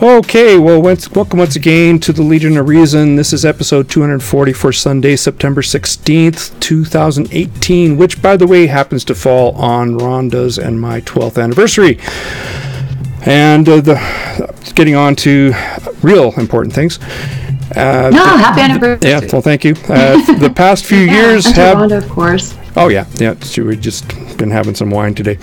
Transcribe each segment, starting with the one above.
Okay, well, welcome once again to the Legion of Reason. This is episode 240 for Sunday, September 16th, 2018, which, by the way, happens to fall on Rhonda's and my 12th anniversary. And getting on to real important things. Happy anniversary. Yeah, well, thank you. The past few years have... Rhonda, of course. Oh, yeah. We've just been having some wine today.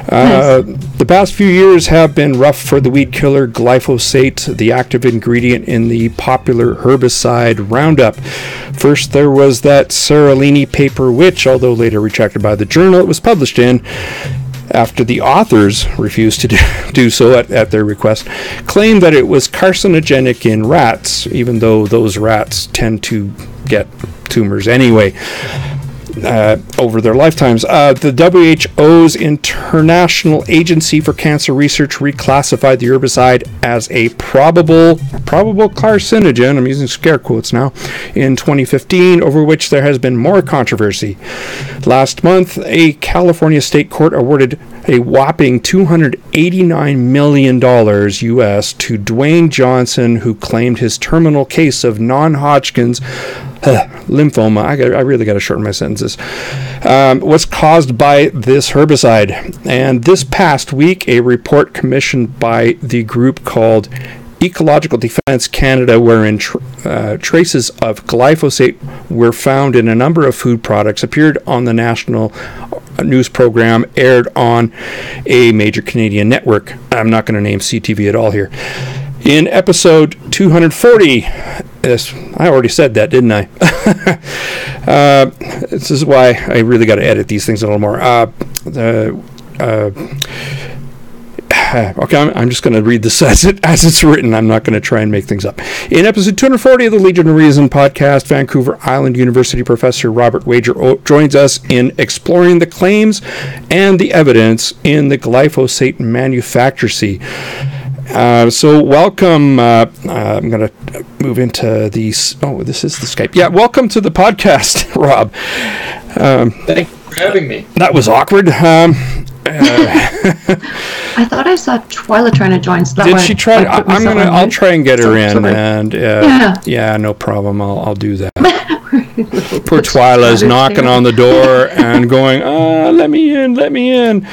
Nice. The past few years have been rough for the weed killer glyphosate, the active ingredient in the popular herbicide Roundup. First, there was that Seralini paper, which, although later retracted by the journal it was published in, after the authors refused to do so at their request, claimed that it was carcinogenic in rats, even though those rats tend to get tumors anyway over their lifetimes. The WHO's International Agency for Cancer Research reclassified the herbicide as a probable carcinogen, I'm using scare quotes now, in 2015, over which there has been more controversy. Last month, a California state court awarded a whopping $289 million US to Dewayne Johnson, who claimed his terminal case of non-Hodgkin's lymphoma, I really got to shorten my sentences, was caused by this herbicide. And this past week, a report commissioned by the group called Ecological Defence Canada, wherein traces of glyphosate were found in a number of food products, appeared on the national news program aired on a major Canadian network. I'm not going to name CTV at all here. In episode 240, I already said that, didn't I? This is why I really got to edit these things a little more. Okay, I'm just going to read this as it's written. I'm not going to try and make things up. In episode 240 of the Legion of Reason podcast, Vancouver Island University professor Robert Wager joins us in exploring the claims and the evidence in the Glyphosate Manufacturesy. So welcome. I'm going to move into these. Oh, this is the Skype. Yeah, welcome to the podcast, Rob. Thank you for having me. That was awkward. I thought I saw Twyla trying to join. So did she try? I'll try and get her in, and yeah, no problem. I'll do that. Poor Twyla's knocking on the door and going, let me in.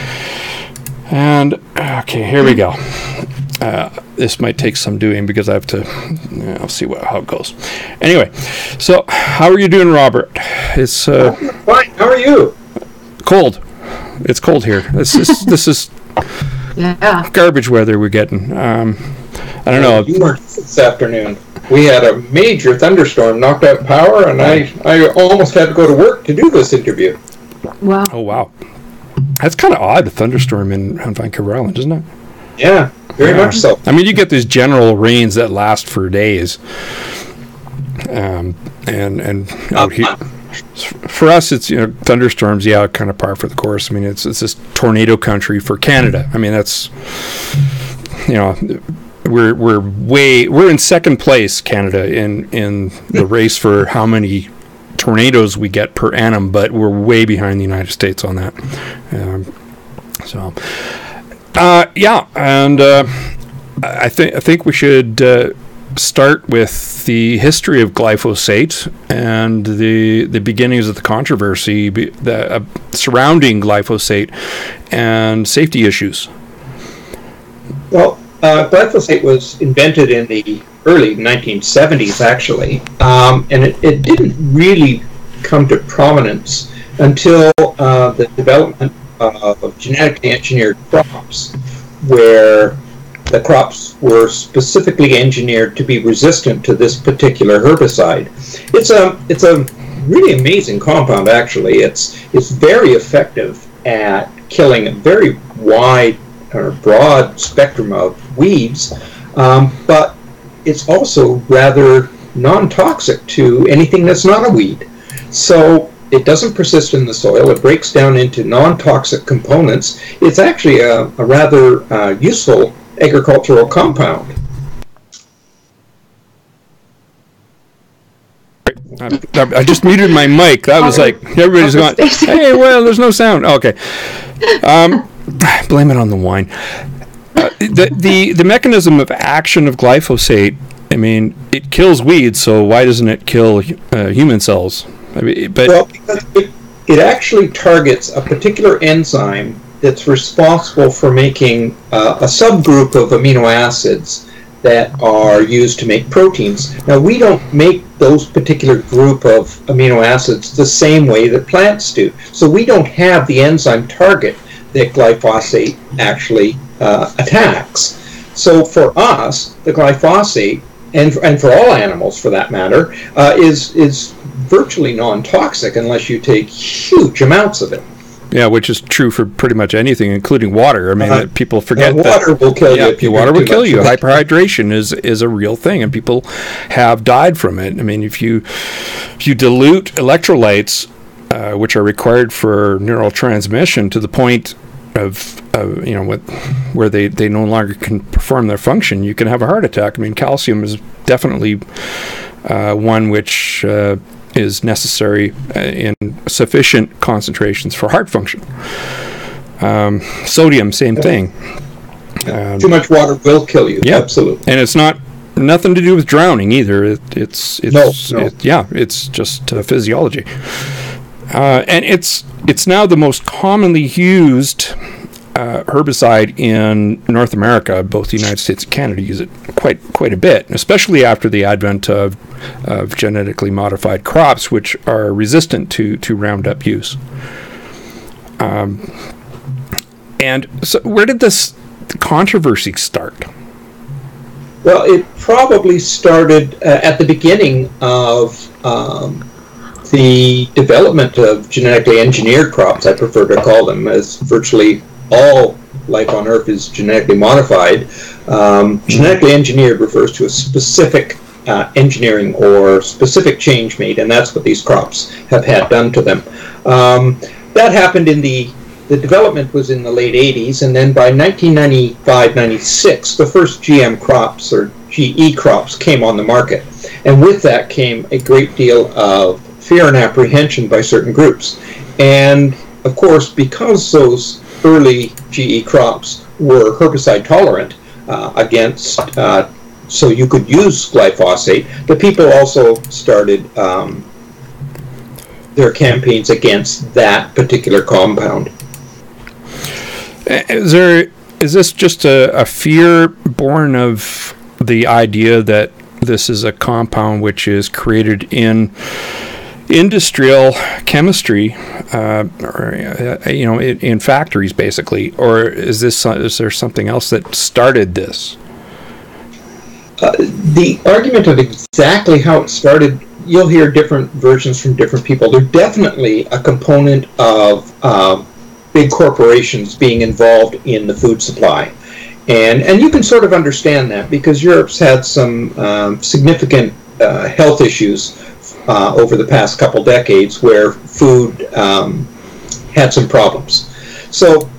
And okay, here we go. This might take some doing because I have to. I'll see how it goes. Anyway, so how are you doing, Robert? It's fine. How are you? Cold. It's cold here. This is garbage weather we're getting. I don't know. You weren't this afternoon. We had a major thunderstorm, knocked out power, and I almost had to go to work to do this interview. Wow. Oh wow, that's kind of odd. A thunderstorm on Vancouver Island, isn't it? Yeah, very much so. I mean, you get these general rains that last for days, and out here. For us, it's thunderstorms. Yeah, kind of par for the course. I mean, it's this tornado country for Canada. I mean, that's we're in second place, Canada, in the race for how many tornadoes we get per annum, but we're way behind the United States on that. I think we should start with the history of glyphosate and the beginnings of the controversy surrounding glyphosate and safety issues. Well, glyphosate was invented in the early 1970s, actually, and it didn't really come to prominence until the development of genetically engineered crops, where the crops were specifically engineered to be resistant to this particular herbicide. It's a really amazing compound, actually. It's very effective at killing a very wide or broad spectrum of weeds, but it's also rather non-toxic to anything that's not a weed. So it doesn't persist in the soil. It breaks down into non-toxic components. It's actually a rather useful agricultural compound. I just muted my mic. That was like everybody's going, hey, well, there's no sound. Okay. Blame it on the wine. The mechanism of action of glyphosate, I mean, it kills weeds, so why doesn't it kill human cells? I mean, well, because it actually targets a particular enzyme that's responsible for making a subgroup of amino acids that are used to make proteins. Now, we don't make those particular group of amino acids the same way that plants do. So we don't have the enzyme target that glyphosate actually attacks. So for us, the glyphosate, and for all animals for that matter, is virtually non-toxic unless you take huge amounts of it. Yeah, which is true for pretty much anything, including water. I mean, people forget that water will kill you. Water will kill you. Hyperhydration is a real thing, and people have died from it. I mean, if you dilute electrolytes, which are required for neural transmission, to the point of where they no longer can perform their function, you can have a heart attack. I mean, calcium is definitely one which is necessary in sufficient concentrations for heart function. Sodium, same thing. Too much water will kill you. Yeah, absolutely. And it's nothing to do with drowning either. It's no. It's just physiology. And it's now the most commonly used herbicide in North America. Both the United States and Canada use it quite a bit, especially after the advent of genetically modified crops, which are resistant to Roundup use. And so where did this controversy start? Well, it probably started at the beginning of the development of genetically engineered crops. I prefer to call them, as virtually all life on Earth is genetically modified. Genetically engineered refers to a specific engineering or specific change made, and that's what these crops have had done to them. That happened in the development was in the late 80s, and then by 1995-96, the first GM crops or GE crops came on the market. And with that came a great deal of fear and apprehension by certain groups. And of course, because those early GE crops were herbicide tolerant against, so you could use glyphosate, the people also started their campaigns against that particular compound. Is this just a fear born of the idea that this is a compound which is created in industrial chemistry, in factories, basically, or is there something else that started this? The argument of exactly how it started, you'll hear different versions from different people. There's definitely a component of big corporations being involved in the food supply. And you can sort of understand that because Europe's had some significant health issues over the past couple decades where food had some problems. So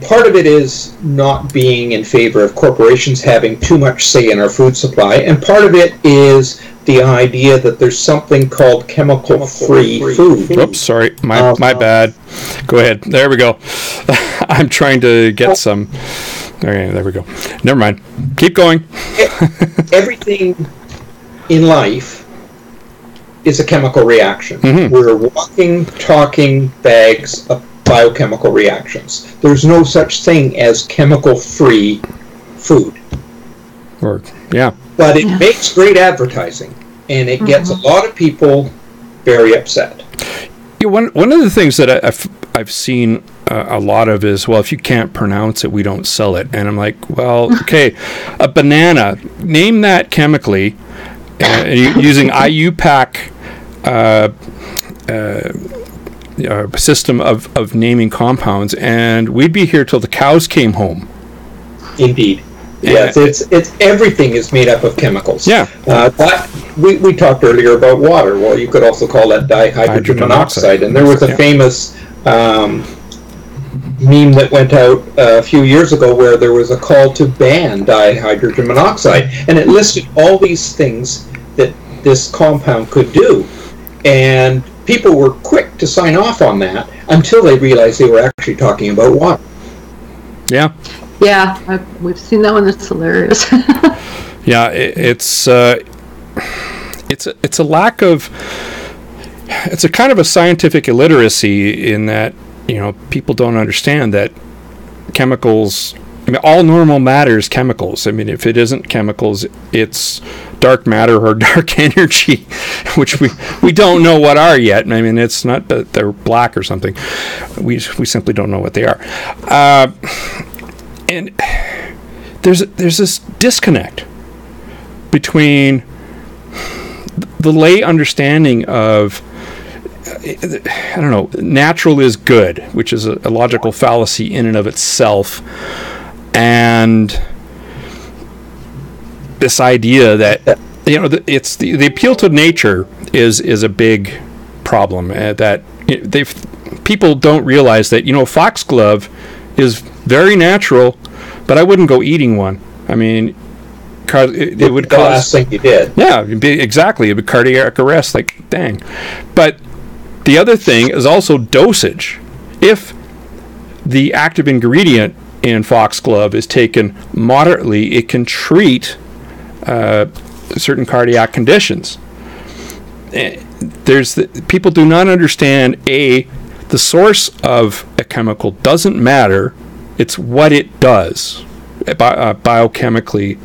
part of it is not being in favor of corporations having too much say in our food supply, and part of it is the idea that there's something called chemical-free food. Oops, sorry, my bad. Go ahead. There we go. I'm trying to get some. Okay, there we go. Never mind. Keep going. Everything in life is a chemical reaction. Mm-hmm. We're walking, talking bags of biochemical reactions. There's no such thing as chemical-free food. But it makes great advertising, and it gets a lot of people very upset. Yeah, one of the things that I've seen a lot of is, well, if you can't pronounce it, we don't sell it. And I'm like, well, okay, a banana, name that chemically using IUPAC system of naming compounds, and we'd be here till the cows came home. Indeed. Yes, it's everything is made up of chemicals. Yeah. We talked earlier about water. Well, you could also call that dihydrogen monoxide. And there was a famous meme that went out a few years ago where there was a call to ban dihydrogen monoxide, and it listed all these things that this compound could do. And people were quick to sign off on that until they realized they were actually talking about water. Yeah. Yeah, we've seen that one. It's hilarious. Yeah, it's a lack of, it's a kind of a scientific illiteracy in that, people don't understand that chemicals, all normal matter is chemicals. If it isn't chemicals, it's dark matter or dark energy, which we don't know what are yet. It's not that they're black or something. We simply don't know what they are. And there's this disconnect between the lay understanding of, natural is good, which is a logical fallacy in and of itself, and this idea that it's the appeal to nature is a big problem, that people don't realize that foxglove is very natural, but I wouldn't go eating one. It would cause the last thing you did. Yeah, exactly. It'd be cardiac arrest. Like, dang. But the other thing is also dosage. If the active ingredient in foxglove is taken moderately, it can treat certain cardiac conditions. People do not understand, the source of a chemical doesn't matter. It's what it does biochemically.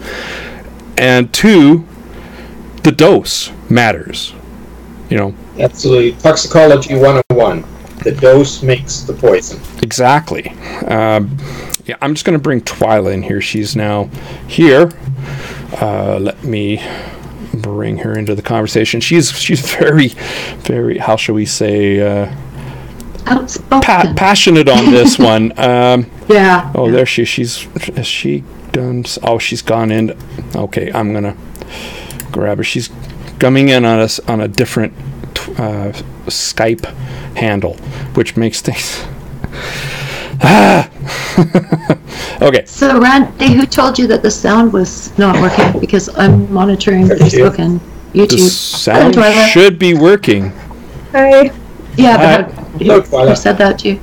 And 2, the dose matters. Absolutely. Toxicology 101. The dose makes the poison. Exactly. I'm just going to bring Twyla in here. She's now here. Let me bring her into the conversation. She's very, very, how shall we say, outspoken. Passionate on this one. Yeah. Oh, there has she done? Oh, she's gone in. Okay, I'm going to grab her. She's coming in on us on a different Skype handle, which makes things okay. So Randy, who told you that the sound was not working? Because I'm monitoring Facebook and YouTube. The sound should be working. Hi. Yeah, but who said that to you?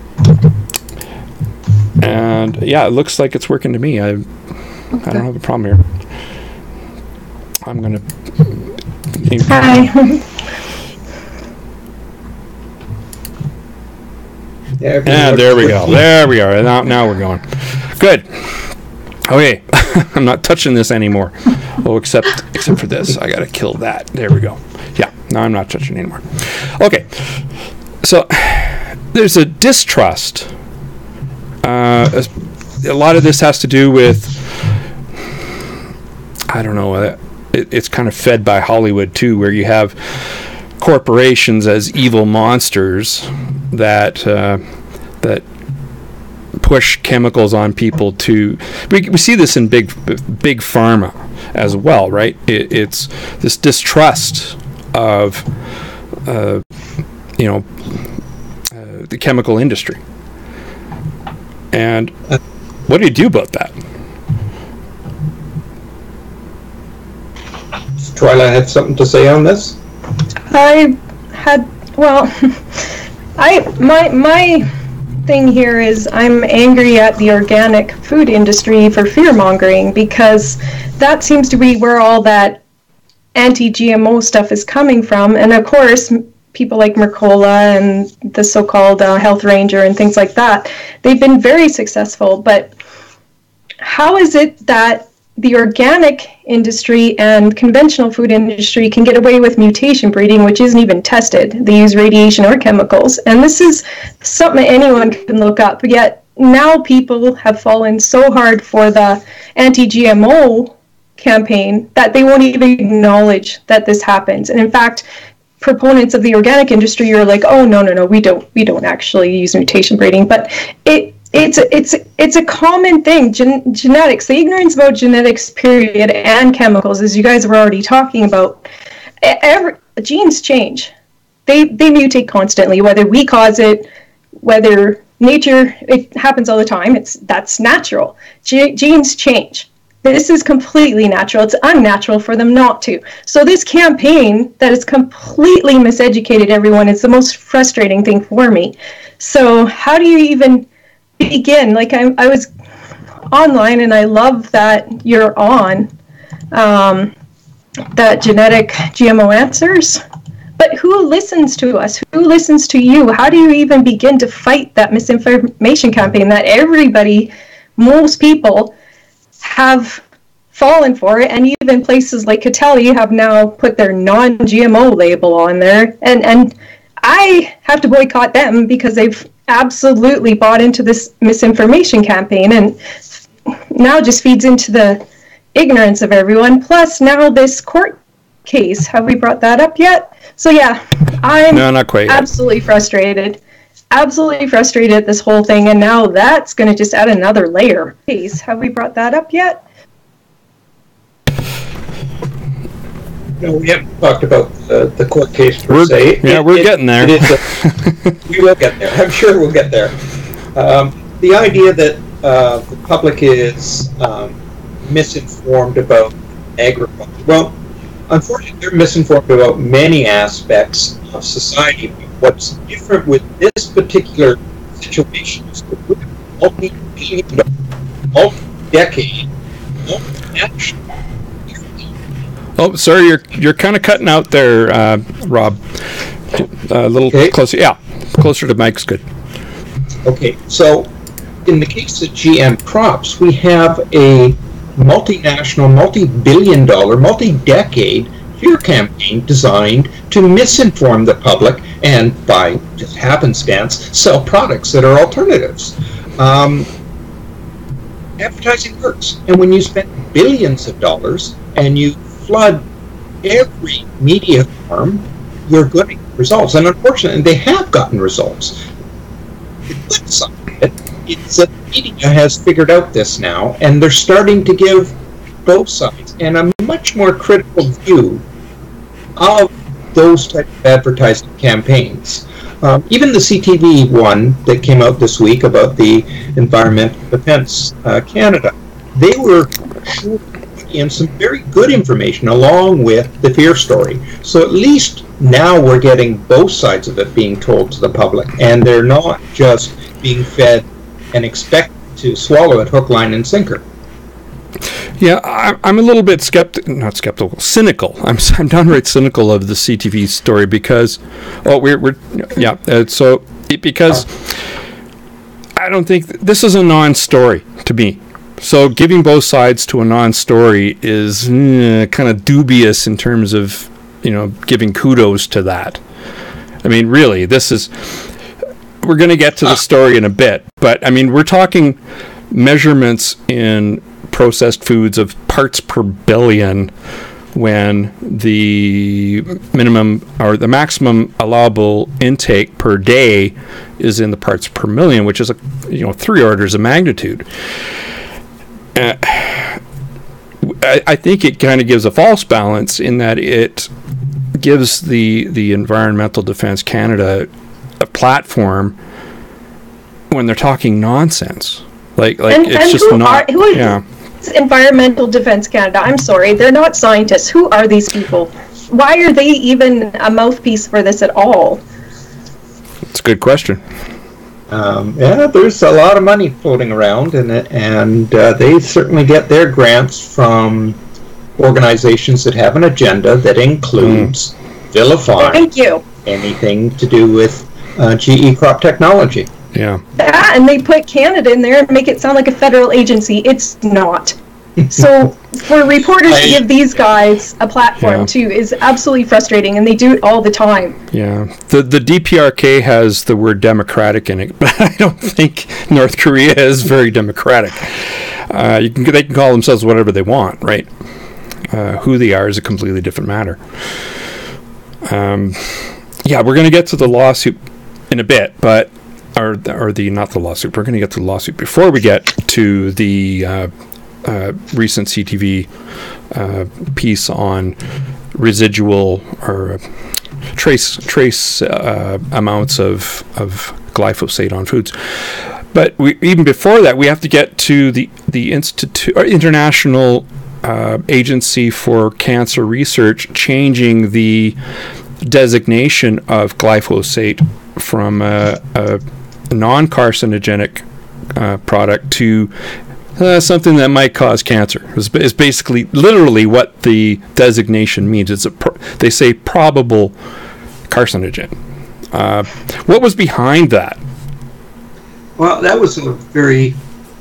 And it looks like it's working to me. I don't have a problem here. I'm gonna. Hi. And there we go. There we are. Now we're going. Good. Okay. I'm not touching this anymore. Oh, except for this. I gotta kill that. There we go. Yeah. No, I'm not touching it anymore. Okay. So there's a distrust. A lot of this has to do with, I don't know. It's kind of fed by Hollywood too, where you have corporations as evil monsters that push chemicals on people to. We see this in big pharma as well, right? It's this distrust of the chemical industry. And what do you do about that? Twyla had something to say on this? My thing here is I'm angry at the organic food industry for fear-mongering, because that seems to be where all that anti-GMO stuff is coming from. And of course, people like Mercola and the so-called Health Ranger and things like that, they've been very successful. But how is it that the organic industry and conventional food industry can get away with mutation breeding, which isn't even tested? They use radiation or chemicals. And this is something anyone can look up. Yet now people have fallen so hard for the anti-GMO campaign that they won't even acknowledge that this happens. And in fact, proponents of the organic industry are like, oh, no, we don't actually use mutation breeding. But it's a common thing. Genetics, the ignorance about genetics, period, and chemicals, as you guys were already talking about. Genes change. They mutate constantly, whether we cause it, whether nature, it happens all the time. That's natural. Genes change. This is completely natural. It's unnatural for them not to. So this campaign that has completely miseducated everyone is the most frustrating thing for me. So how do you even begin? Like I was online, and I love that you're on that Genetic GMO Answers. But who listens to us? Who listens to you? How do you even begin to fight that misinformation campaign that everybody, most people, have fallen for it? And even places like Catelli have now put their non-GMO label on there. And I have to boycott them because they've absolutely bought into this misinformation campaign, and now just feeds into the ignorance of everyone. Plus now this court case. Have we brought that up yet? So yeah, I'm not quite absolutely frustrated. Absolutely frustrated at this whole thing, and now that's going to just add another layer. Case. Have we brought that up yet? No, we haven't talked about the court case per se. Yeah, we're getting there. We will get there. I'm sure we'll get there. The idea that the public is misinformed about agriculture. Well, unfortunately, they're misinformed about many aspects of society. What's different with this particular situation is that we're multi-billion, multi-decade, multi-national. Oh, sorry, you're kind of cutting out there, Rob. A little closer. Yeah, closer to Mike's good. Okay, so in the case of GM crops, we have a multinational, multi-billion-dollar, multi-decade fear campaign designed to misinform the public and, by just happenstance, sell products that are alternatives. Advertising works, and when you spend billions of dollars and you flood every media farm, you're getting results. And unfortunately, they have gotten results. The flip side of it is that the media has figured out this now, and they're starting to give both sides and a much more critical view of those type of advertising campaigns. Even the CTV one that came out this week about the Environmental Defence Canada, they were in some very good information along with the fear story. So at least now we're getting both sides of it being told to the public, and they're not just being fed and expected to swallow it hook, line, and sinker. Yeah, I'm a little bit cynical. I'm downright cynical of the CTV story because, because I don't think this is a non-story to me. So giving both sides to a non-story is kind of dubious in terms of, giving kudos to that. I mean, really, we're going to get to the story in a bit, but I mean, we're talking measurements in processed foods of parts per billion when the minimum or the maximum allowable intake per day is in the parts per million, which is 3 orders of magnitude. I think it kind of gives a false balance in that it gives the Environmental Defence Canada a platform when they're talking nonsense. It's just not. Who is Environmental Defence Canada? I'm sorry, they're not scientists. Who are these people? Why are they even a mouthpiece for this at all? It's a good question. There's a lot of money floating around, and they certainly get their grants from organizations that have an agenda that includes vilifying anything to do with GE crop technology. Yeah. And they put Canada in there and make it sound like a federal agency. It's not. So for reporters to give these guys a platform too is absolutely frustrating, and they do it all the time. Yeah. The DPRK has the word democratic in it, but I don't think North Korea is very democratic. They can call themselves whatever they want, right? Who they are is a completely different matter. We're going to get to the lawsuit in a bit, but not the lawsuit. We're going to get to the lawsuit before we get to the recent CTV piece on residual or trace amounts of glyphosate on foods. But even before that, we have to get to the International Agency for Cancer Research changing the designation of glyphosate from a non-carcinogenic product to something that might cause cancer. It's basically, literally what the designation means. They say probable carcinogen. What was behind that? Well, that was a very...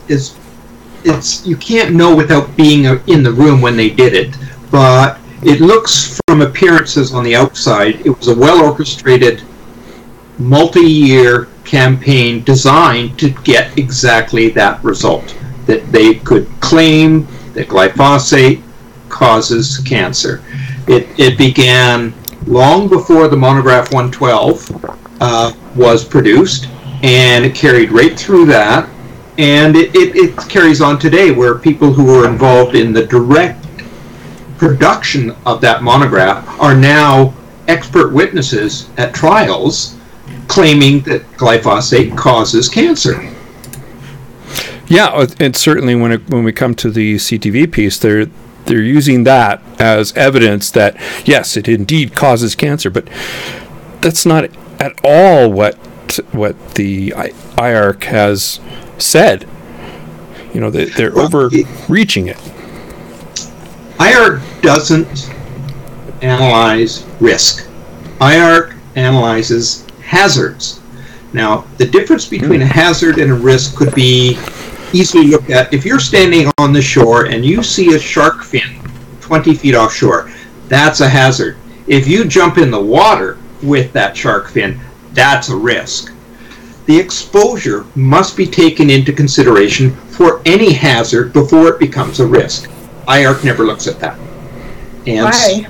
you can't know without being in the room when they did it, but it looks from appearances on the outside, it was a well-orchestrated, multi-year campaign designed to get exactly that result, that they could claim that glyphosate causes cancer. It began long before the monograph 112 was produced, and it carried right through that, and it carries on today, where people who were involved in the direct production of that monograph are now expert witnesses at trials claiming that glyphosate causes cancer. Yeah, and certainly when we come to the CTV piece, they're using that as evidence that yes, it indeed causes cancer, but that's not at all what the IARC has said. You know, they're overreaching it. IARC doesn't analyze risk. IARC analyzes hazards. Now, the difference between a hazard and a risk could be easily looked at. If you're standing on the shore and you see a shark fin 20 feet offshore, that's a hazard. If you jump in the water with that shark fin, that's a risk. The exposure must be taken into consideration for any hazard before it becomes a risk. IARC never looks at that. Why?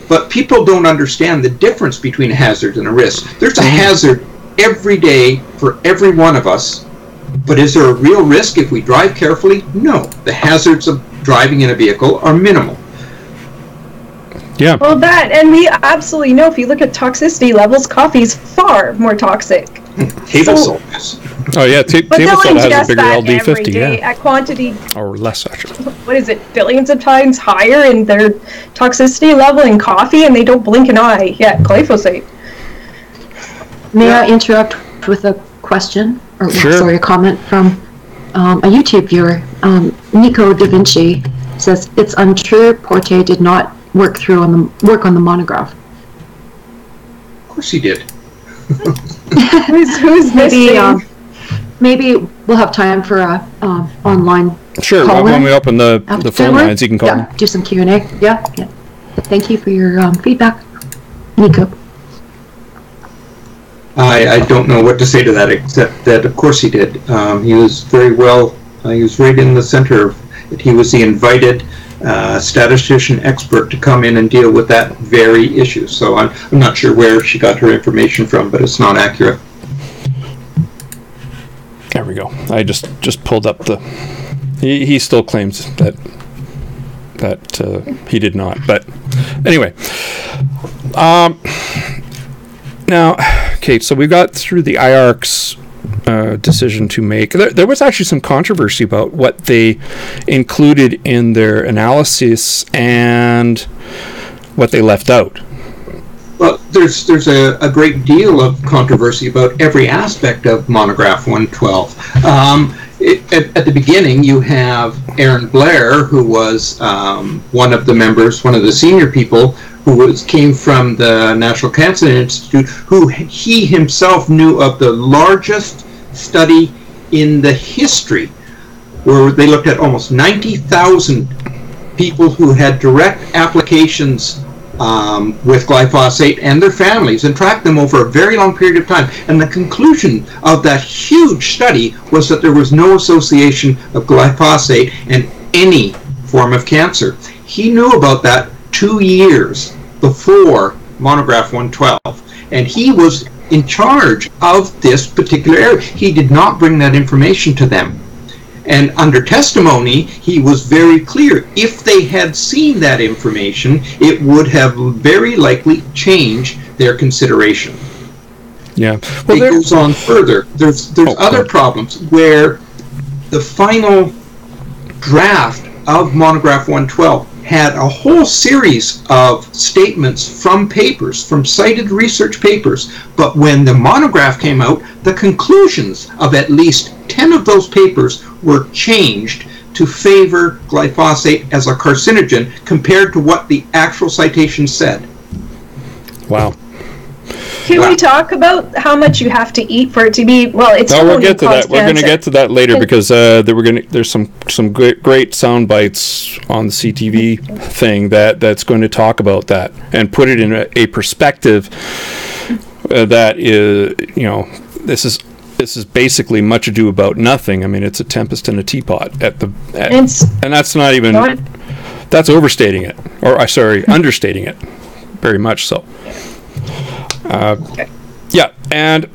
But people don't understand the difference between a hazard and a risk. There's a hazard every day for every one of us, but is there a real risk if we drive carefully? No. The hazards of driving in a vehicle are minimal. Yeah. Well, and we absolutely know, if you look at toxicity levels, coffee is far more toxic. Table salt is. Oh yeah, table salt has a bigger LD50, at quantity, or less actually. What is it, billions of times higher in their toxicity level in coffee, and they don't blink an eye. Yeah, glyphosate. May I interrupt with a question, or Sure. sorry, a comment from a YouTube viewer? Nico Da Vinci says it's untrue. Porte did not work on the monograph. Of course he did. Who's Maybe we'll have time for a online Sure, call when we open the phone afterward. lines, you can call. Do some Q&A. Yeah. Thank you for your feedback, Nico. I don't know what to say to that, except that of course he did. He was very well, he was right in the center of it. He was the invited statistician expert to come in and deal with that very issue. So I'm not sure where she got her information from, but it's not accurate. There we go. I just pulled up the. He still claims that he did not. But anyway, now, okay. So we got through the IARC's decision to make. There was actually some controversy about what they included in their analysis and what they left out. Well, there's a great deal of controversy about every aspect of monograph 112. At the beginning, you have Aaron Blair, who was one of the members, one of the senior people, who came from the National Cancer Institute, who he himself knew of the largest study in the history, where they looked at almost 90,000 people who had direct applications with glyphosate and their families, and tracked them over a very long period of time. And the conclusion of that huge study was that there was no association of glyphosate and any form of cancer. He knew about that 2 years before monograph 112, and he was in charge of this particular area. He did not bring that information to them. And under testimony, he was very clear. If they had seen that information, it would have very likely changed their consideration. Yeah. Well, it goes on further. There's other problems where the final draft of monograph 112 had a whole series of statements from papers, from cited research papers, but when the monograph came out, the conclusions of at least 10 of those papers were changed to favor glyphosate as a carcinogen compared to what the actual citation said. Wow. Can we talk about how much you have to eat for it to be, well, it's no, we'll get to that. We're going to get to that later because there's some great sound bites on the CTV thing that's going to talk about that and put it in a perspective that is, this is basically much ado about nothing. I mean, it's a tempest in a teapot and that's not even, that's overstating it, or understating it, very much so. Yeah, and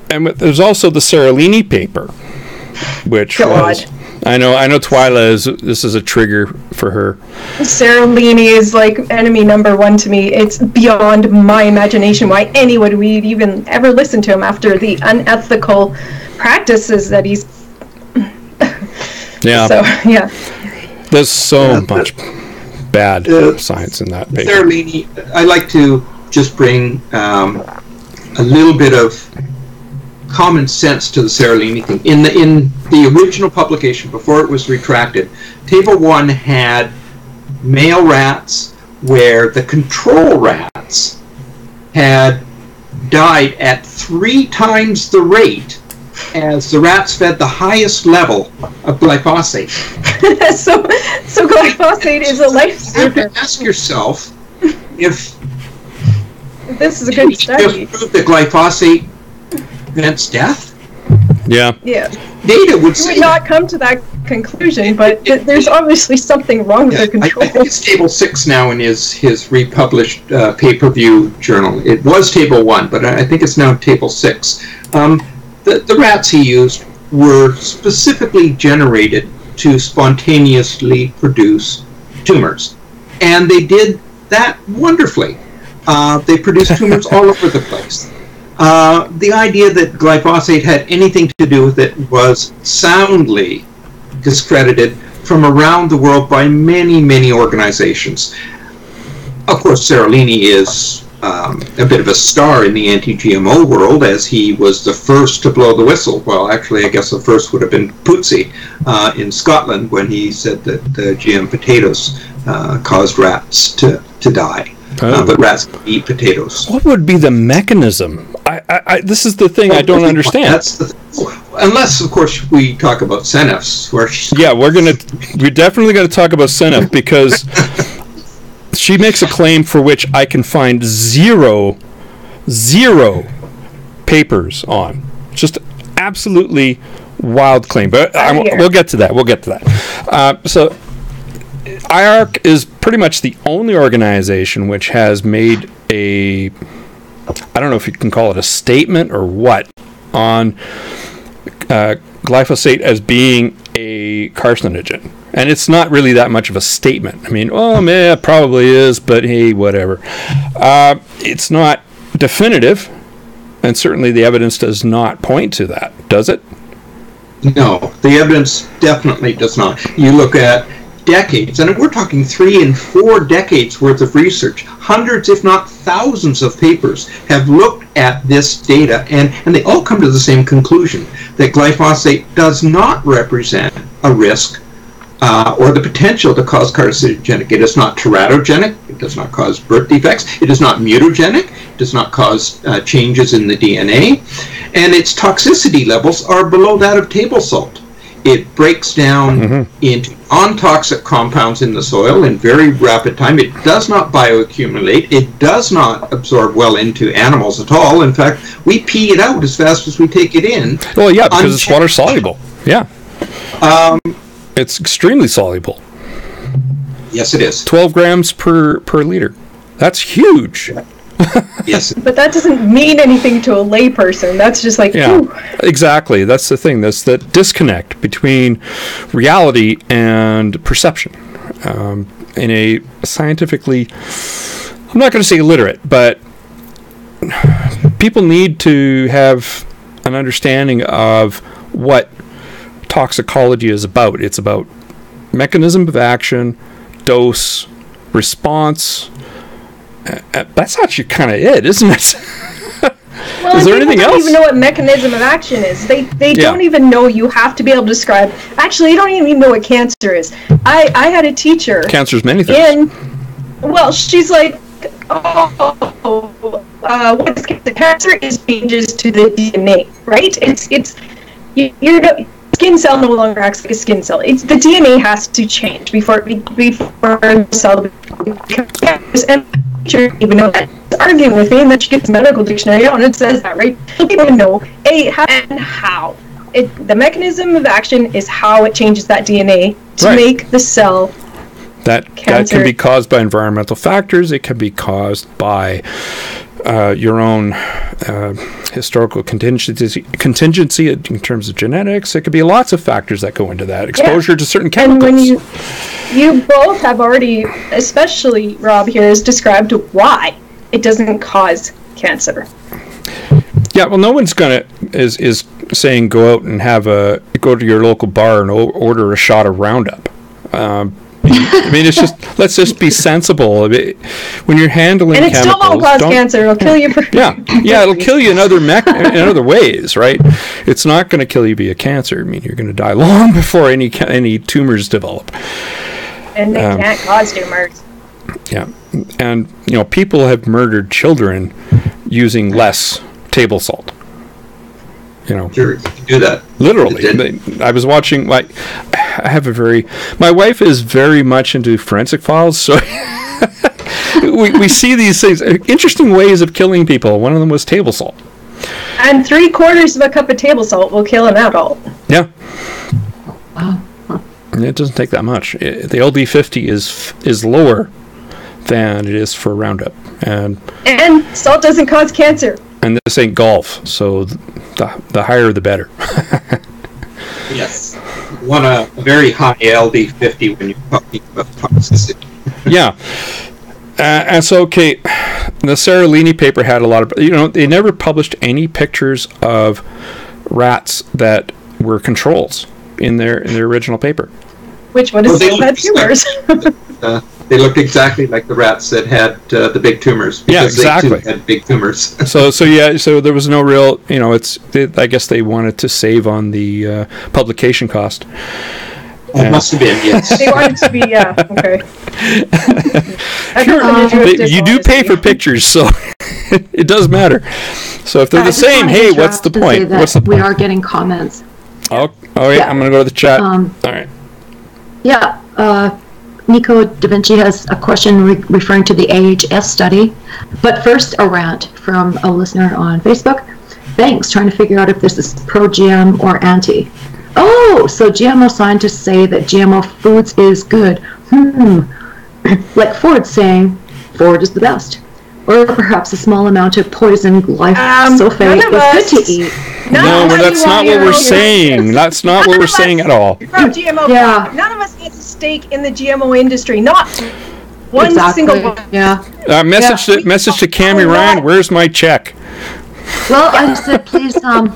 there's also the Seralini paper, which was, I know Twyla this is a trigger for her. Seralini is like enemy number one to me. It's beyond my imagination why anyone would even ever listen to him after the unethical practices that he's. Yeah. So yeah. There's so much bad science in that paper. Seralini, I like to just bring a little bit of common sense to the Seralini thing. In the original publication, before it was retracted, Table 1 had male rats where the control rats had died at 3 times the rate as the rats fed the highest level of glyphosate. so glyphosate is a lifesaver. You have to ask yourself if this is a good study. Just prove that glyphosate prevents death? Yeah. Yeah. Data would You say would not come to that conclusion, but there's obviously something wrong with the control. I think it's Table 6 now in his republished pay-per-view journal. It was Table 1, but I think it's now Table 6. The rats he used were specifically generated to spontaneously produce tumors. And they did that wonderfully. They produced tumors all over the place. The idea that glyphosate had anything to do with it was soundly discredited from around the world by many, many organizations. Of course, Seralini is a bit of a star in the anti-GMO world, as he was the first to blow the whistle. Well, actually, I guess the first would have been Putzi in Scotland when he said that the GM potatoes caused rats to die. But rats can eat potatoes. What would be the mechanism? This is the thing I don't understand. Unless, of course, we talk about Senef's. We're definitely going to talk about Senef because she makes a claim for which I can find zero papers on. Just absolutely wild claim. But we'll get to that. So IARC is pretty much the only organization which has made I don't know if you can call it a statement or what, on glyphosate as being a carcinogen. And it's not really that much of a statement. I mean, it probably is, but hey, whatever. It's not definitive, and certainly the evidence does not point to that, does it? No, the evidence definitely does not. You look at decades, and we're talking 3 and 4 decades worth of research. Hundreds, if not thousands of papers have looked at this data, and they all come to the same conclusion, that glyphosate does not represent a risk or the potential to cause carcinogenic. It is not teratogenic, it does not cause birth defects, it is not mutagenic, it does not cause changes in the DNA, and its toxicity levels are below that of table salt. It breaks down into non-toxic compounds in the soil in very rapid time. It does not bioaccumulate. It does not absorb well into animals at all. In fact, we pee it out as fast as we take it in. Well, yeah, because it's water soluble. Yeah. It's extremely soluble. Yes, it is. 12 grams per liter. That's huge. Yes. But that doesn't mean anything to a layperson. That's just like, Ooh. Exactly. That's the thing. That's the disconnect between reality and perception. In a scientifically, I'm not going to say illiterate, but people need to have an understanding of what toxicology is about. It's about mechanism of action, dose, response. That's actually kind of it, isn't it? Is there anything else? They don't even know what mechanism of action is. They don't even know you have to be able to describe. Actually, you don't even know what cancer is. I had a teacher. Cancer's many things. Well, she's like, what is cancer? Cancer is changes to the DNA, right? Your skin cell no longer acts like a skin cell. It's the DNA has to change before the cell becomes. And teacher didn't even know that. Arguing with me, and then she gets a medical dictionary out, and it says that, right? People know how. The mechanism of action is how it changes that DNA to make the cell. That can be caused by environmental factors. It can be caused by your own historical contingency in terms of genetics. It could be lots of factors that go into that. Exposure to certain chemicals. And when you both have already, especially Rob here, has described why it doesn't cause cancer. Yeah, well, no one's is saying go out and go to your local bar and order a shot of Roundup. I mean, let's just be sensible. When you're handling chemicals, and it still won't cause cancer. It'll kill you. It'll kill you in other ways, right? It's not going to kill you via cancer. I mean, you're going to die long before any tumors develop. And they can't cause tumors. Yeah, and people have murdered children using less table salt. Sure, you can do that. Literally. I was watching, my wife is very much into forensic files, so we see these things, interesting ways of killing people. One of them was table salt. And 3/4 of a cup of table salt will kill an adult. Yeah. It doesn't take that much. The LD50 is lower than it is for Roundup. And salt doesn't cause cancer. And this ain't golf, so the higher the better. Yes. You want a very high LD50 when you're talking about toxicity. Yeah. And so, the Seralini paper had a lot of, they never published any pictures of rats that were controls in their original paper. Which would have still had tumors. They looked exactly like the rats that had the big tumors. Because they too had big tumors. So there was no real, I guess they wanted to save on the publication cost. It must have been, yes. They wanted to be, okay. Sure, you do pay for pictures, so it does matter. So if they're the same, hey, what's the point? We are getting comments. Oh yeah. I'm going to go to the chat. All right. Yeah, Nico Da Vinci has a question referring to the AHS study. But first, a rant from a listener on Facebook. Thanks, trying to figure out if this is pro-GM or anti. Oh, so GMO scientists say that GMO foods is good. Like Ford saying Ford is the best. Or perhaps a small amount of poison glyphosate is good to eat. No, that's not what we're saying. That's not what we're saying at all. GMO. Yeah. None of us has a stake in the GMO industry. Not one single one. Yeah. Message to Cammie Ryan. Where's my check? Well, I said please, call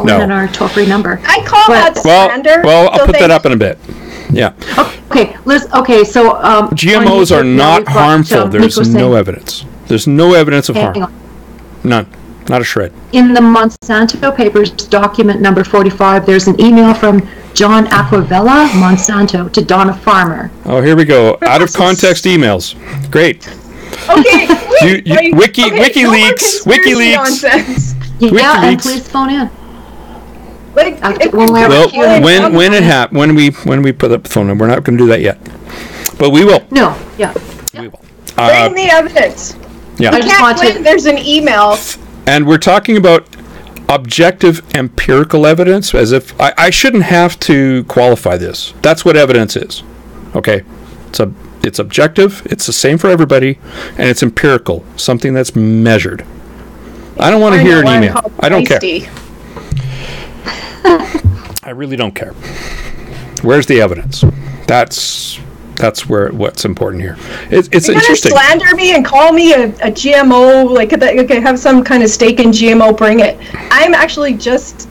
in on our toll-free number. I call that slander. Well, I'll put that up in a bit. Yeah. Okay, Liz. Okay, so GMOs are not harmful. There's no evidence. There's no evidence of harm. None. Not a shred. In the Monsanto papers, document number 45, there's an email from John Aquavella, Monsanto, to Donna Farmer. Oh, here we go. Out of context emails. Great. Okay. WikiLeaks. Nonsense. Yeah, and please phone in. When we put up the phone number, we're not going to do that yet, but we will. No, yeah, we will. Bring the evidence. Yeah, I just want to. There's an email, and we're talking about objective empirical evidence, as if I shouldn't have to qualify this. That's what evidence is. Okay, it's objective. It's the same for everybody, and it's empirical, something that's measured. I don't want to hear an email. I don't care. I really don't care. Where's the evidence? That's what's important here. It's You're interesting. You're going to slander me and call me a GMO, like have some kind of stake in GMO, bring it. I'm actually just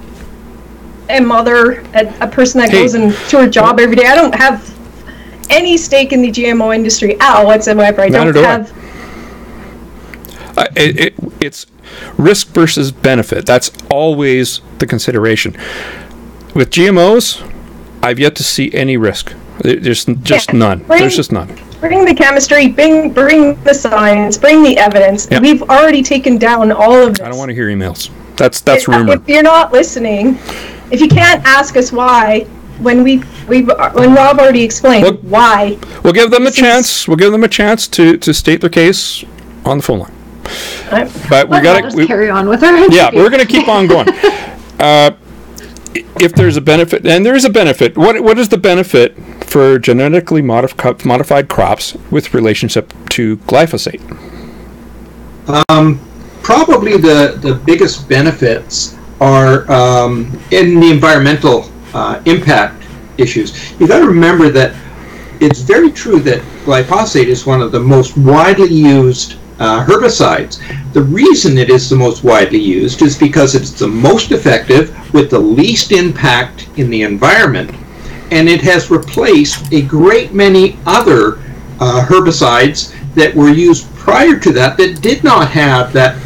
a mother, a person that goes into her job every day. I don't have any stake in the GMO industry at all whatsoever. I don't have... risk versus benefit. That's always the consideration. With GMOs, I've yet to see any risk. There's just none. There's just none. Bring the chemistry, bring the science, bring the evidence. Yep. We've already taken down all of this. I don't want to hear emails. That's rumor. If you're not listening, if you can't ask us why, when Rob already explained why. We'll give them a chance. We'll give them a chance to state their case on the phone line. But we got to carry on with her. Yeah, we're going to keep on going. If there's a benefit, and there is a benefit, what is the benefit for genetically modified crops with relationship to glyphosate? Probably the biggest benefits are in the environmental impact issues. You've got to remember that it's very true that glyphosate is one of the most widely used herbicides. The reason it is the most widely used is because it's the most effective with the least impact in the environment, and it has replaced a great many other herbicides that were used prior to that did not have that.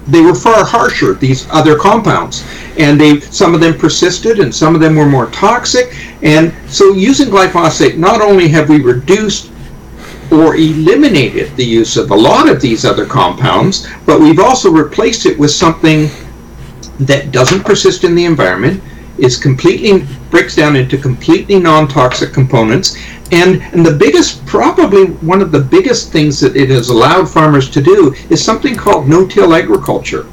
They were far harsher, these other compounds, and some of them persisted and some of them were more toxic. And so using glyphosate, not only have we reduced or eliminated the use of a lot of these other compounds, but we've also replaced it with something that doesn't persist in the environment, breaks down into completely non-toxic components, and the biggest, probably one of the biggest things that it has allowed farmers to do is something called no-till agriculture.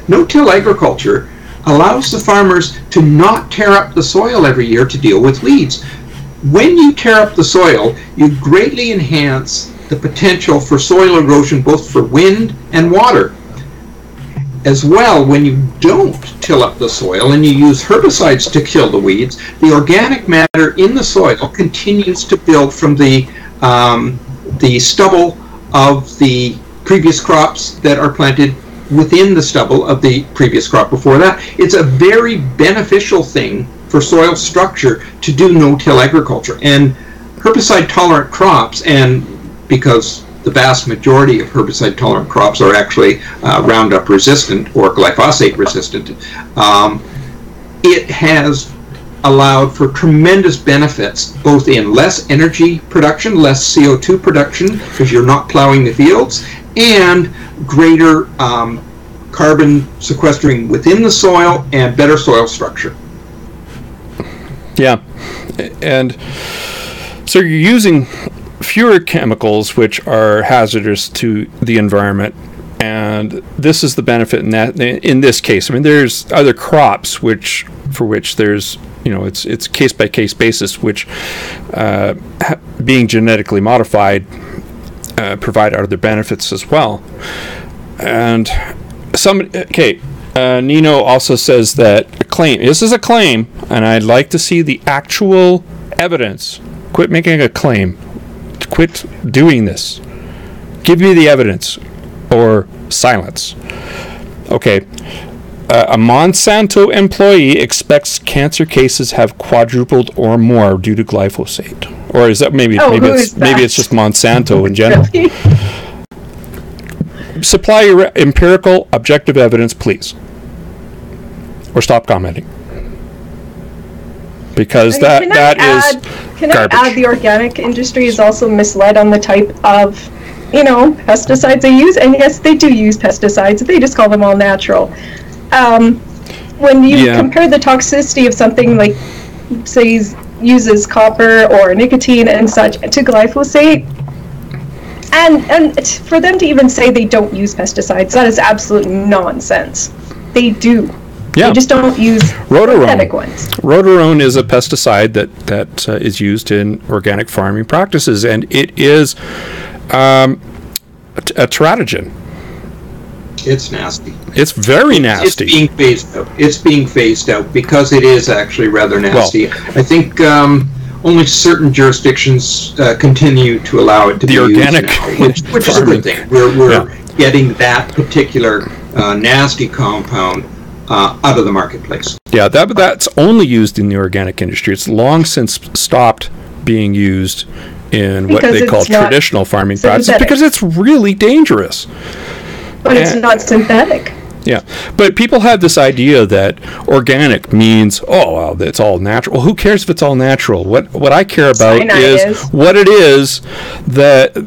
No-till agriculture allows the farmers to not tear up the soil every year to deal with weeds. When you tear up the soil, you greatly enhance the potential for soil erosion, both for wind and water. As well, when you don't till up the soil and you use herbicides to kill the weeds, the organic matter in the soil continues to build from the stubble of the previous crops that are planted within the stubble of the previous crop before that. It's a very beneficial thing for soil structure to do no-till agriculture. And herbicide-tolerant crops, and because the vast majority of herbicide-tolerant crops are actually Roundup resistant or glyphosate resistant, it has allowed for tremendous benefits, both in less energy production, less CO2 production, because you're not plowing the fields, and greater carbon sequestering within the soil and better soil structure. Yeah, and so you're using fewer chemicals which are hazardous to the environment, and this is the benefit in this case. I mean, there's other crops for which there's, it's case by case basis, which being genetically modified provide other benefits as well. And Nino also says that a claim. This is a claim, and I'd like to see the actual evidence. Quit making a claim. Quit doing this. Give me the evidence, or silence. Okay. A Monsanto employee expects cancer cases have quadrupled or more due to glyphosate. Or is that maybe it's just Monsanto in general? Supply your empirical, objective evidence, please. Or stop commenting. Because that is Can I add the organic industry is also misled on the type of, pesticides they use? And yes, they do use pesticides. They just call them all natural. When you compare the toxicity of something like, say, uses copper or nicotine and such to glyphosate, and for them to even say they don't use pesticides, that is absolute nonsense. They do. Yeah. They just don't use synthetic ones. Rotarone is a pesticide that is used in organic farming practices, and it is a teratogen. It's nasty. It's very nasty. It's being phased out because it is actually rather nasty. Well, I think only certain jurisdictions continue to allow it to be organic used now, which is a good thing. We're getting that particular nasty compound out of the marketplace. Yeah, that's only used in the organic industry. It's long since stopped being used in what they call traditional farming practices because it's really dangerous. But it's not synthetic. Yeah, but people have this idea that organic means, oh, well, it's all natural. Well, who cares if it's all natural? What I care about is what it is,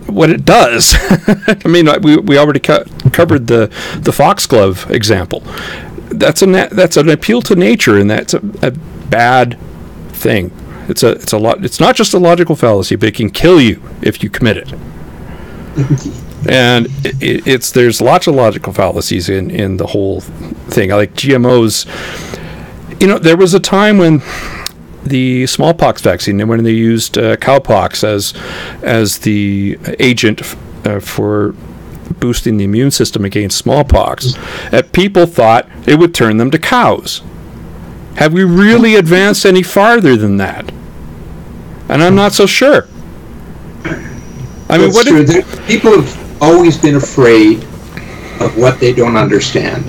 what it does. I mean, we already covered the foxglove example. That's an appeal to nature, and that's a bad thing. It's not just a logical fallacy, but it can kill you if you commit it. And there's lots of logical fallacies in the whole thing. Like GMOs, there was a time when the smallpox vaccine, when they used cowpox as the agent for boosting the immune system against smallpox, people thought it would turn them to cows. Have we really advanced any farther than that? And I'm not so sure. I mean, people have always been afraid of what they don't understand.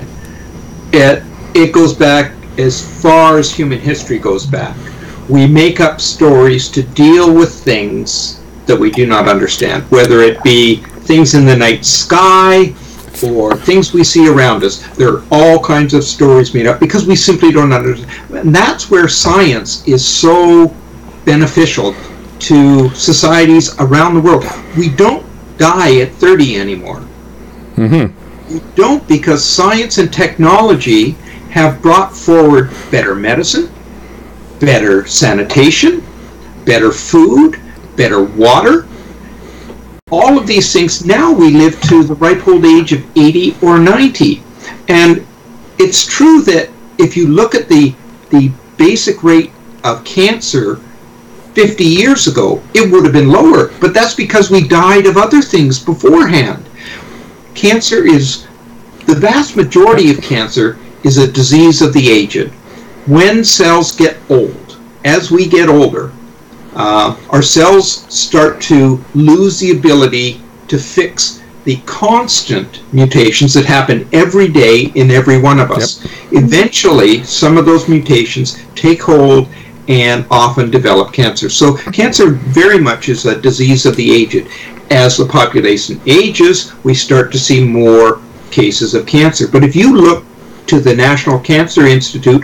It goes back as far as human history goes back. We make up stories to deal with things that we do not understand, whether it be things in the night sky or things we see around us. There are all kinds of stories made up because we simply don't understand. And that's where science is so beneficial to societies around the world. We don't die at 30 anymore. Mm-hmm. We don't, because science and technology have brought forward better medicine, better sanitation, better food, better water. All of these things, now we live to the ripe old age of 80 or 90. And it's true that if you look at the basic rate of cancer 50 years ago, it would have been lower, but that's because we died of other things beforehand. The vast majority of cancer is a disease of the aged. When cells get old, as we get older, our cells start to lose the ability to fix the constant mutations that happen every day in every one of us. Yep. Eventually, some of those mutations take hold and often develop cancer. So cancer very much is a disease of the aged. As the population ages, we start to see more cases of cancer. But if you look to the National Cancer Institute,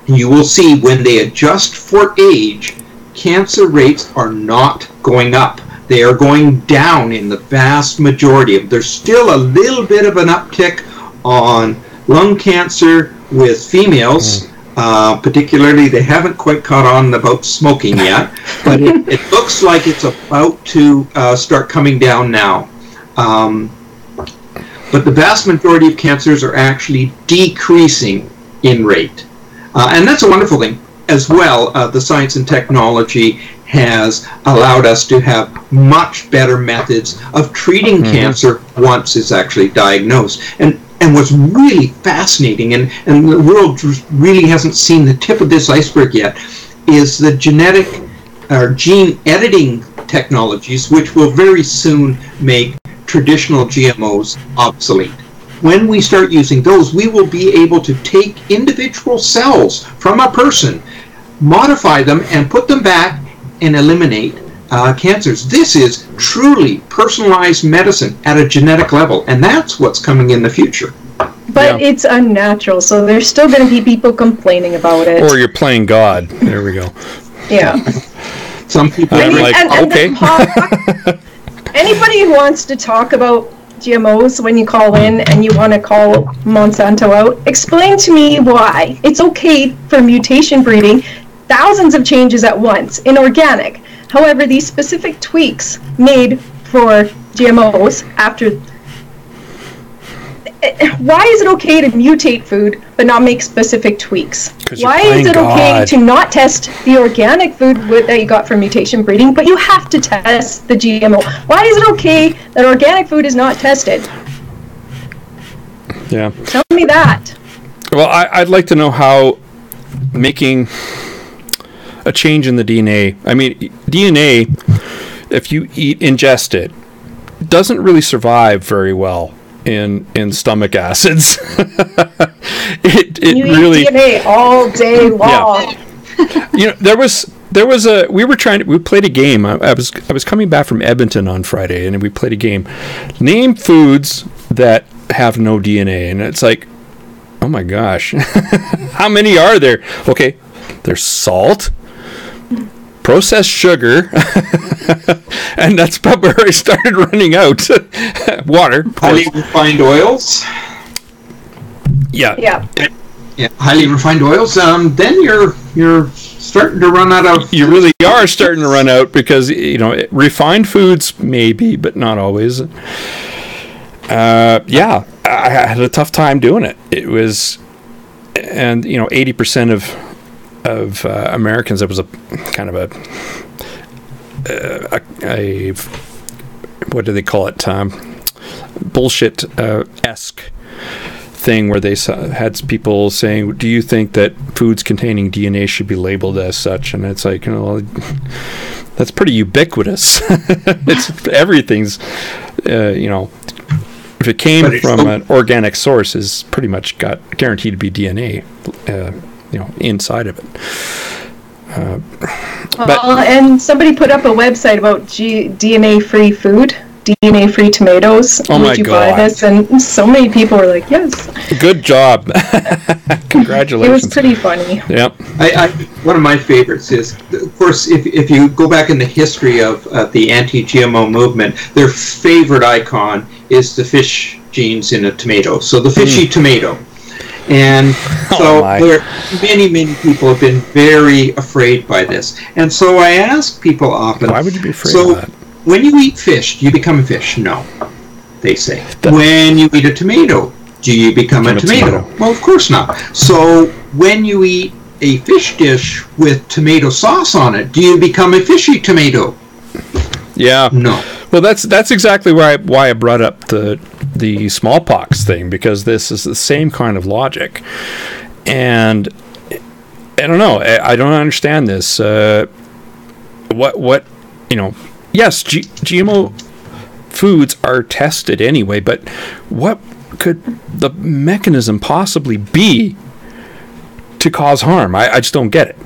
you will see when they adjust for age, cancer rates are not going up. They are going down in the vast majority of them. There's still a little bit of an uptick on lung cancer with females. Particularly, they haven't quite caught on about smoking yet, but it looks like it's about to start coming down now. But the vast majority of cancers are actually decreasing in rate. And that's a wonderful thing. As well, the science and technology has allowed us to have much better methods of treating cancer once it's actually diagnosed. And what's really fascinating, and the world really hasn't seen the tip of this iceberg yet, is the genetic or gene editing technologies, which will very soon make traditional GMOs obsolete. When we start using those, we will be able to take individual cells from a person, modify them, and put them back and eliminate cancers. This is truly personalized medicine at a genetic level, and that's what's coming in the future. But it's unnatural, so there's still going to be people complaining about it. Or you're playing God. There we go. Yeah. Some people are okay. Anybody who wants to talk about GMOs when you call in and you want to call Monsanto out, explain to me why it's okay for mutation breeding, thousands of changes at once in organic. However, these specific tweaks made for GMOs after... Why is it okay to mutate food but not make specific tweaks? Why is it okay to not test the organic food that you got from mutation breeding, but you have to test the GMO? Why is it okay that organic food is not tested? Yeah. Tell me that. Well, I'd like to know how making a change in the DNA, I mean, DNA, if you ingest it, doesn't really survive very well in stomach acids. You really eat DNA all day long. Yeah. We played a game. I was coming back from Edmonton on Friday, and we played a game. Name foods that have no DNA, and it's like, oh my gosh, how many are there? Okay, there's salt, processed sugar, and that's probably where I started running out. Water, highly refined oils. Yeah, highly refined oils. Then you're starting to run out of. You really are starting to run out, because refined foods maybe, but not always. I had a tough time doing it. It was, and 80% of Americans, it was a kind of a what do they call it? Bullshit esque thing, where they had people saying, "Do you think that foods containing DNA should be labeled as such?" And it's like, that's pretty ubiquitous. It's everything's, if it came from an organic source, is pretty much got guaranteed to be DNA, inside of it. And somebody put up a website about DNA-free food, DNA-free tomatoes. Oh my Would you God. buy this? And so many people were like, yes. Good job. Congratulations. It was pretty funny. Yep. One of my favorites is, of course, if you go back in the history of the anti-GMO movement, their favorite icon is the fish genes in a tomato. So the fishy tomato. And so many people have been very afraid by this. And so I ask people often, why would you be afraid of that? When you eat fish, do you become a fish? No, they say. When you eat a tomato, do you become a tomato? Well, of course not. So when you eat a fish dish with tomato sauce on it, do you become a fishy tomato? Yeah. No. Well, that's exactly why I brought up the smallpox thing, because this is the same kind of logic, and I don't know. I don't understand this. Yes, GMO foods are tested anyway, but what could the mechanism possibly be to cause harm? I just don't get it.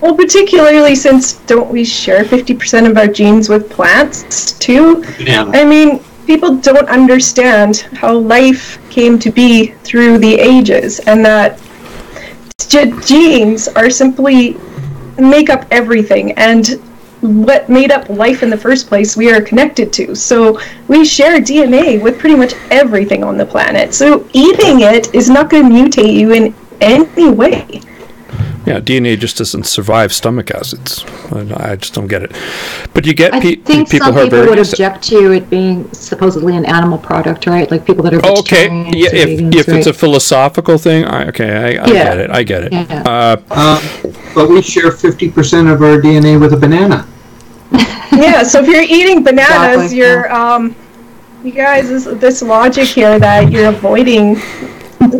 Well, particularly since don't we share 50% of our genes with plants too? Yeah. I mean, people don't understand how life came to be through the ages, and that genes are simply make up everything, and what made up life in the first place we are connected to. So we share DNA with pretty much everything on the planet. So eating it is not going to mutate you in any way. Yeah, DNA just doesn't survive stomach acids. I just don't get it. But you get people who are very... I think some people would object to it being supposedly an animal product, right? Like people that are vegetarians. Okay, yeah, if it's a philosophical thing, I get it. I get it. Yeah. But we share 50% of our DNA with a banana. Yeah, so if you're eating bananas, Exactly, you're, you guys, this logic here that you're avoiding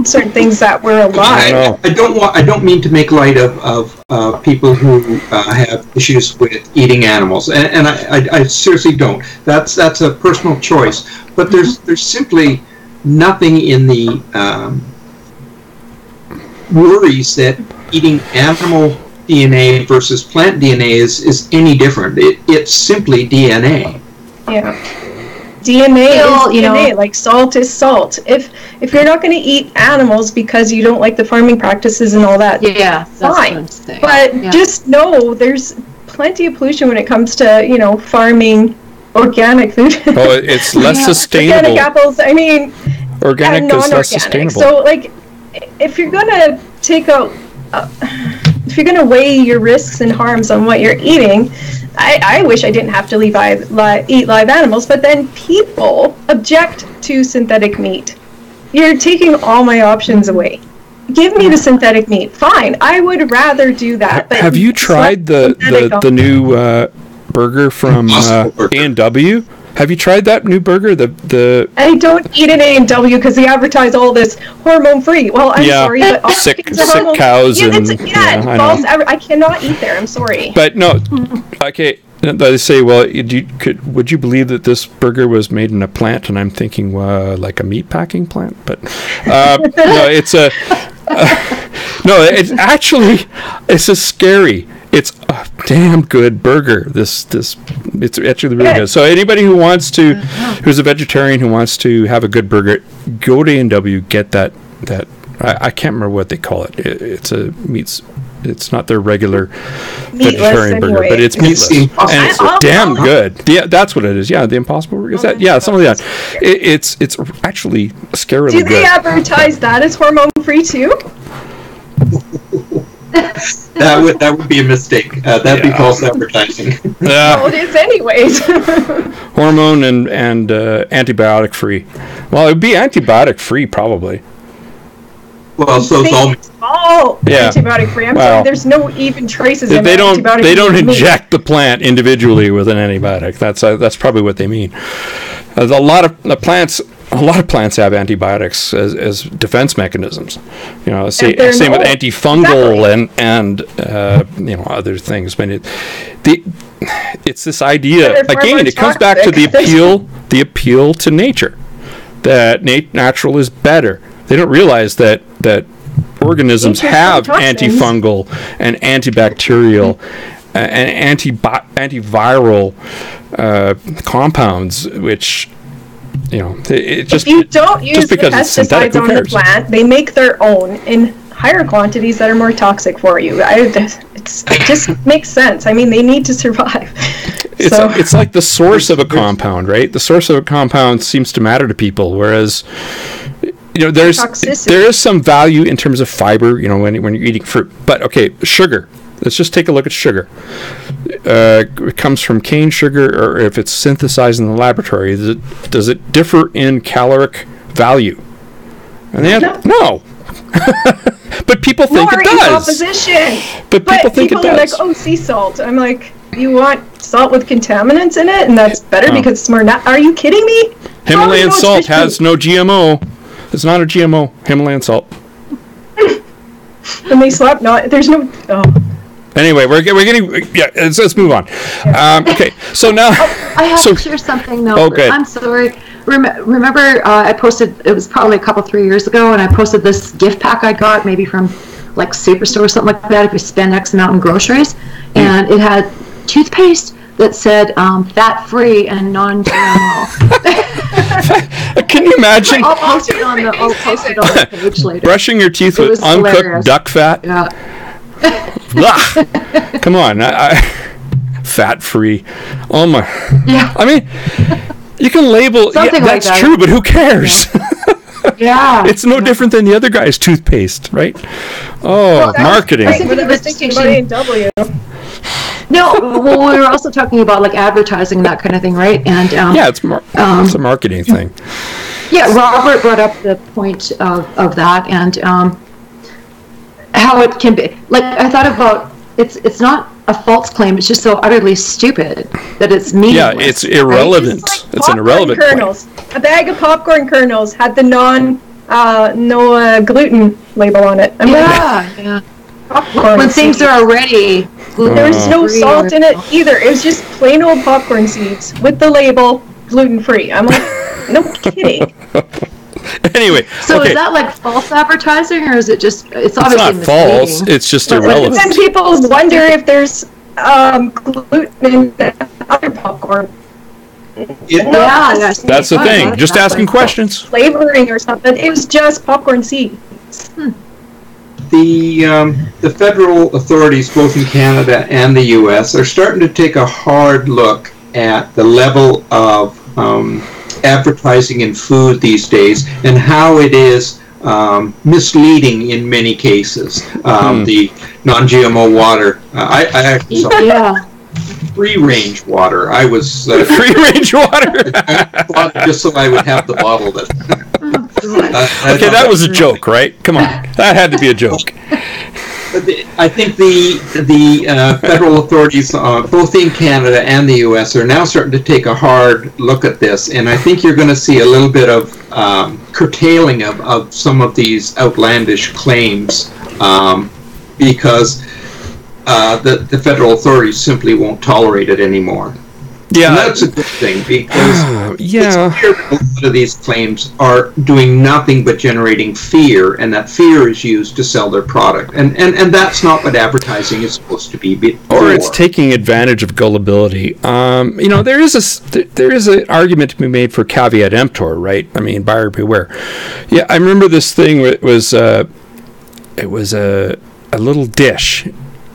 certain things that were alive. I don't mean to make light of people who have issues with eating animals, and I seriously don't. That's a personal choice. But there's simply nothing in the worries that eating animal DNA versus plant DNA is any different. It's simply DNA. Yeah. DNA is DNA, like salt is salt. If you're not going to eat animals because you don't like the farming practices and all that, fine. But just know there's plenty of pollution when it comes to, farming organic food. Oh, it's less sustainable. Organic apples, I mean, organic is less sustainable. So, if you're going to take out, if you're going to weigh your risks and harms on what you're eating, I wish I didn't have to eat live animals, but then people object to synthetic meat. You're taking all my options away. Give me the synthetic meat. Fine, I would rather do that. But have you tried the new burger from A&W? Have you tried that new burger? The I don't eat an A&W because they advertise all this hormone-free. Well, I'm sorry, but all sick false. cows I cannot eat there. I'm sorry. But no, okay. They say, well, would you believe that this burger was made in a plant? And I'm thinking, like a meat packing plant. But no, it's a no. It's actually it's a scary. It's a damn good burger. It's actually really good. So anybody who's a vegetarian who wants to have a good burger, go to A&W, get that. I can't remember what they call it. It's not their regular vegetarian burger, but it's meatless, and it's damn good. Yeah, that's what it is. Yeah, the Impossible Burger. Is that? Yeah, something like that. It's actually scarily good. Do they advertise that as hormone-free too? That would be a mistake. That'd be false advertising. Well, it is anyways. Hormone and antibiotic free. Well, it would be antibiotic free probably. Well, so it's all antibiotic free. I'm sorry, there's no even traces of antibiotic. They don't inject the plant individually with an antibiotic. That's probably what they mean. A lot of plants have antibiotics as defense mechanisms. You know, same with antifungal and other things. But it's this idea again. It comes back to the appeal to nature. That natural is better. They don't realize that organisms have antifungal and antibacterial and antiviral compounds, which if you don't use the pesticides on the plant, they make their own in higher quantities that are more toxic for you. It just makes sense. I mean, they need to survive. It's like the source of a compound, right? The source of a compound seems to matter to people, whereas there is some value in terms of fiber, when you're eating fruit. But okay, sugar. Let's just take a look at sugar. It comes from cane sugar, or if it's synthesized in the laboratory, does it differ in caloric value? And no. But people think it does. Composition. But people think it does. People are like, oh, sea salt. I'm like, you want salt with contaminants in it, and that's better because it's more. Are you kidding me? Himalayan salt has no GMO. It's not a GMO. Himalayan salt. And they slap. No, there's no. Oh. Anyway, we're getting. Yeah, let's move on. Okay, so now. I have to share something though. Okay. I'm sorry. Remember, I posted. It was probably 3 years ago, and I posted this gift pack I got, maybe from like Superstore or something like that. If you spend X amount in groceries, and it had toothpaste that said fat-free and non-GMO. Can you imagine? I'll post it on the page later. Brushing your teeth with uncooked hilarious. Duck fat? Yeah. Come on. Fat-free. Oh, my. Yeah. I mean, you can label... Something that's like that. True, but who cares? Yeah. It's no different than the other guy's toothpaste, right? Oh, marketing. I think of a distinction. No, well, we were also talking about like advertising, that kind of thing, right? And it's a marketing thing. Yeah, Robert brought up the point of that and how it can be. Like I thought about it's not a false claim; it's just so utterly stupid that it's meaningless. Yeah, it's irrelevant. Right? It's an irrelevant kernels. Claim. A bag of popcorn kernels had the no gluten label on it. Yeah. When things are already there was no salt in it either. It was just plain old popcorn seeds with the label gluten-free. I'm like, no kidding. Anyway, so is that like false advertising, or is it just? It's obviously not false. It's just irrelevant. Then people wonder if there's gluten in other popcorn. That's the thing. Just asking questions. Flavoring or something. It was just popcorn seeds. The federal authorities, both in Canada and the U.S., are starting to take a hard look at the level of advertising in food these days and how it is misleading in many cases. The non-GMO water. I actually saw free-range water. I was free-range water. Just so I would have the bottle that. Okay, that was a joke, right? Come on, that had to be a joke. I think the federal authorities, both in Canada and the U.S., are now starting to take a hard look at this, and I think you're going to see a little bit of curtailing of some of these outlandish claims because the federal authorities simply won't tolerate it anymore. Yeah, and that's a good thing, because it's clear that a lot of these claims are doing nothing but generating fear, and that fear is used to sell their product, and that's not what advertising is supposed to be. Or it's taking advantage of gullibility. There is an argument to be made for caveat emptor, right? I mean, buyer beware. Yeah, I remember this thing. It was a little dish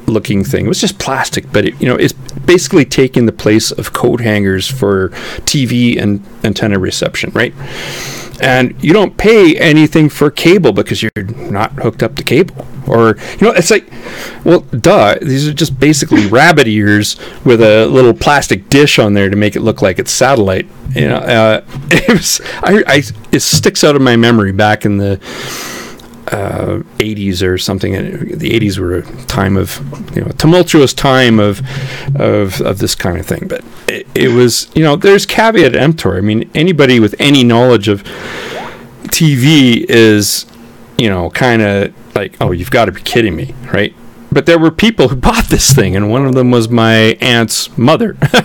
looking thing. It was just plastic, but it's basically taking the place of coat hangers for TV and antenna reception, right? And you don't pay anything for cable because you're not hooked up to cable. Or, it's like, well, duh, these are just basically rabbit ears with a little plastic dish on there to make it look like it's satellite. It sticks out of my memory back in the 80s or something. The 80s were a time of, a tumultuous time of this kind of thing. But it was, there's caveat emptor. I mean, anybody with any knowledge of TV is, kind of like, oh, you've got to be kidding me, right? But there were people who bought this thing, and one of them was my aunt's mother. Of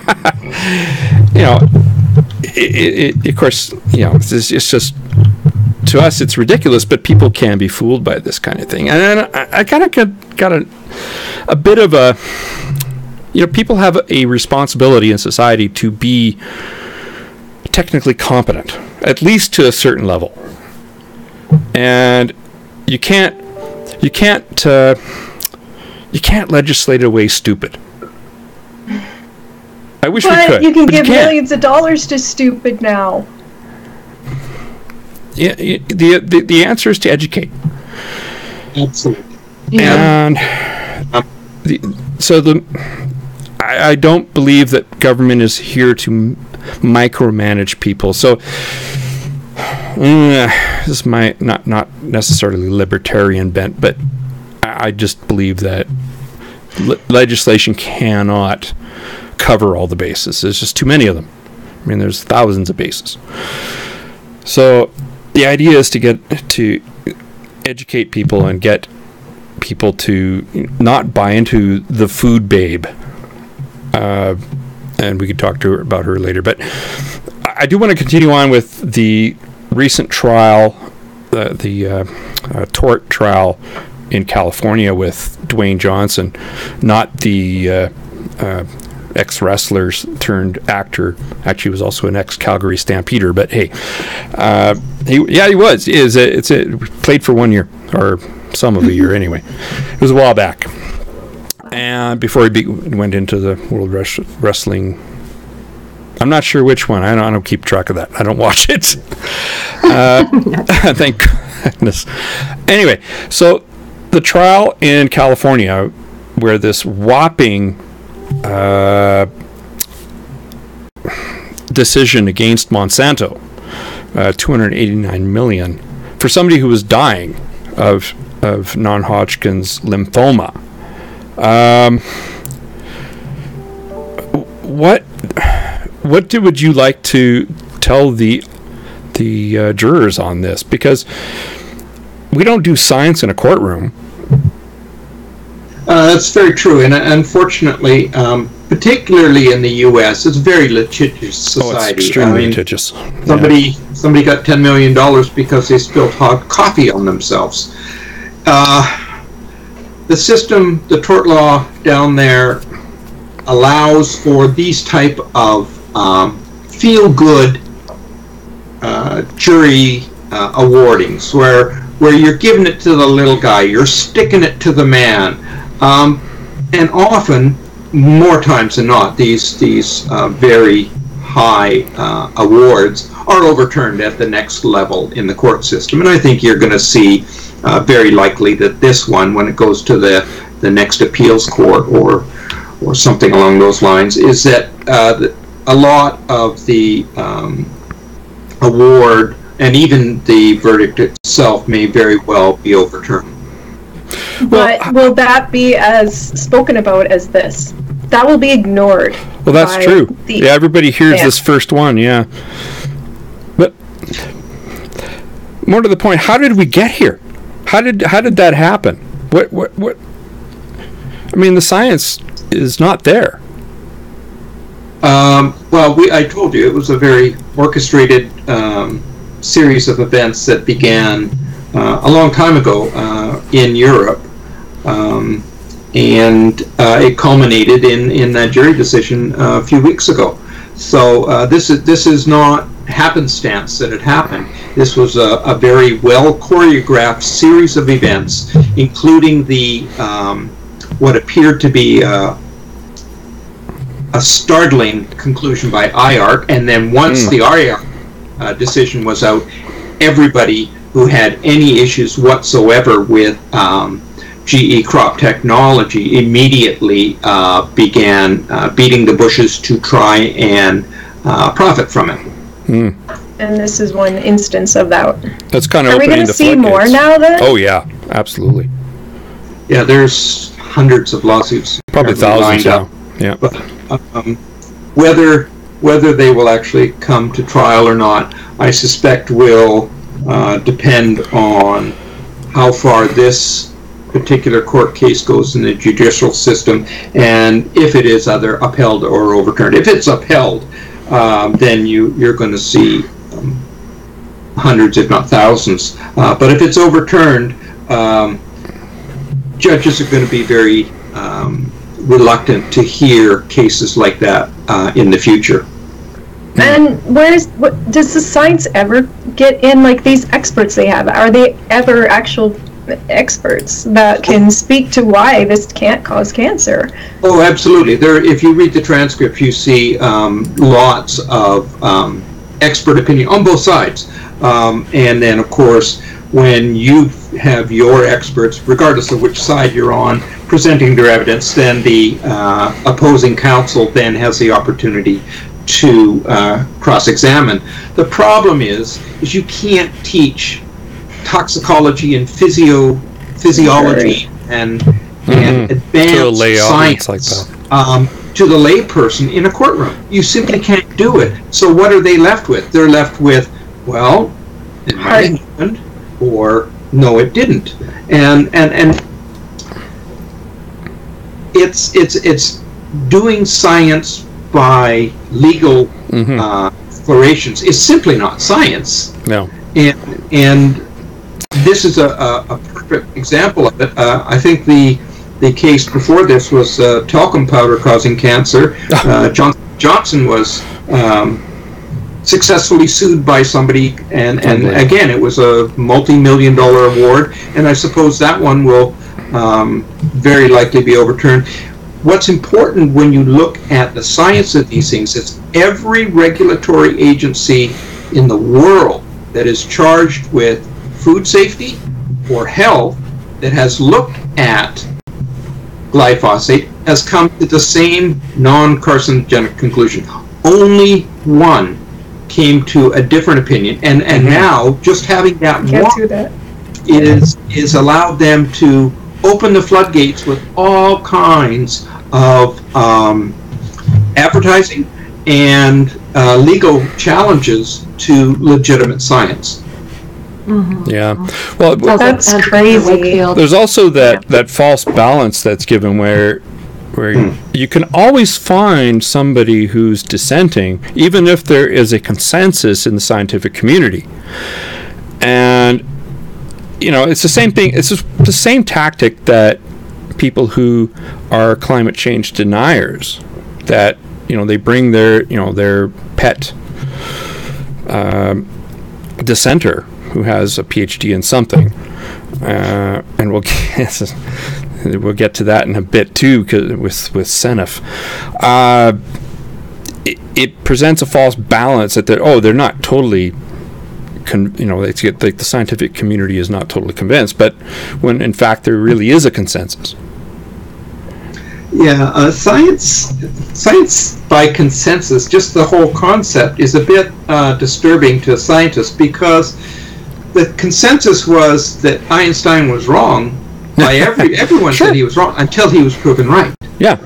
course, it's just, to us, it's ridiculous, but people can be fooled by this kind of thing. And I kind of got a bit of a, people have a responsibility in society to be technically competent, at least to a certain level. And you can't legislate away stupid. I wish we could. But you can give millions of dollars to stupid now. Yeah, the answer is to educate. Absolutely. And I don't believe that government is here to micromanage people. So this is my not necessarily libertarian bent, but I just believe that legislation cannot cover all the bases. There's just too many of them. I mean, there's thousands of bases. So the idea is to educate people and get people to not buy into the food babe. And we could talk to her about her later. But I do want to continue on with the recent trial, the tort trial in California with Dewayne Johnson, not the ex-wrestler turned actor. Actually, he was also an ex-Calgary Stampeder. But hey, he was. It's played for 1 year, or some of a year anyway. It was a while back, and before he went into the World Wrestling. I'm not sure which one. I don't keep track of that. I don't watch it. Thank goodness. Anyway, so the trial in California, where this whopping decision against Monsanto, $289 million, for somebody who was dying of non-Hodgkin's lymphoma. What would you like to tell the jurors on this? Because we don't do science in a courtroom. That's very true, and unfortunately, particularly in the U.S., it's a very litigious society. Oh, it's extremely litigious. Somebody got $10 million because they spilled hot coffee on themselves. The system, the tort law down there, allows for these type of feel-good jury awardings, where you're giving it to the little guy, you're sticking it to the man, and often, more times than not, these very high awards are overturned at the next level in the court system. And I think you're going to see very likely that this one, when it goes to the next appeals court or something along those lines, is that a lot of the award and even the verdict itself may very well be overturned. But will that be as spoken about as this? That will be ignored. Well, that's true. Yeah, everybody hears this first one, yeah. But more to the point, how did we get here? How did that happen? What I mean, the science is not there. Well, I told you it was a very orchestrated series of events that began a long time ago in Europe, and it culminated in that jury decision a few weeks ago. So this is not happenstance that it happened. This was a very well choreographed series of events, including the what appeared to be a startling conclusion by IARC, and then once the IARC decision was out, everybody who had any issues whatsoever with GE crop technology immediately began beating the bushes to try and profit from it. And this is one instance of that. That's kind of Are we going to see more now then? Oh yeah, absolutely. Yeah, there's hundreds of lawsuits. Probably thousands now. Yeah. But whether they will actually come to trial or not, I suspect will depend on how far this particular court case goes in the judicial system, and if it is either upheld or overturned. If it's upheld, then you're going to see hundreds, if not thousands. But if it's overturned, judges are going to be very reluctant to hear cases like that in the future. And does the science ever get in, like these experts they have? Are they ever actual experts that can speak to why this can't cause cancer? Oh, absolutely. If you read the transcript, you see lots of expert opinion on both sides. And then, of course, when you have your experts, regardless of which side you're on, presenting their evidence, then the opposing counsel then has the opportunity to cross-examine. The problem is you can't teach toxicology and physiology and advanced science like that. To the layperson in a courtroom. You simply can't do it. So what are they left with? They're left with, well, it might have happened, or no, it didn't. And it's doing science by legal explorations is simply not science. No. And this is a perfect example of it. I think the case before this was talcum powder causing cancer. Johnson was successfully sued by somebody, and again, it was a multi-million-dollar award, and I suppose that one will very likely be overturned. What's important when you look at the science of these things is every regulatory agency in the world that is charged with food safety or health that has looked at glyphosate has come to the same non-carcinogenic conclusion. Only one came to a different opinion, and now just having that one is allowed them to open the floodgates with all kinds of advertising and legal challenges to legitimate science. Yeah, well, that's crazy. There's also that false balance that's given where you can always find somebody who's dissenting, even if there is a consensus in the scientific community. And it's the same thing. It's just the same tactic that people who are climate change deniers, that they bring their pet dissenter who has a PhD in something, and we'll get to that in a bit too, with Senef. It presents a false balance that they're not totally. The scientific community is not totally convinced, but when in fact there really is a consensus. Yeah, science by consensus, just the whole concept is a bit disturbing to scientists, because the consensus was that Einstein was wrong. By everyone said he was wrong until he was proven right. Yeah,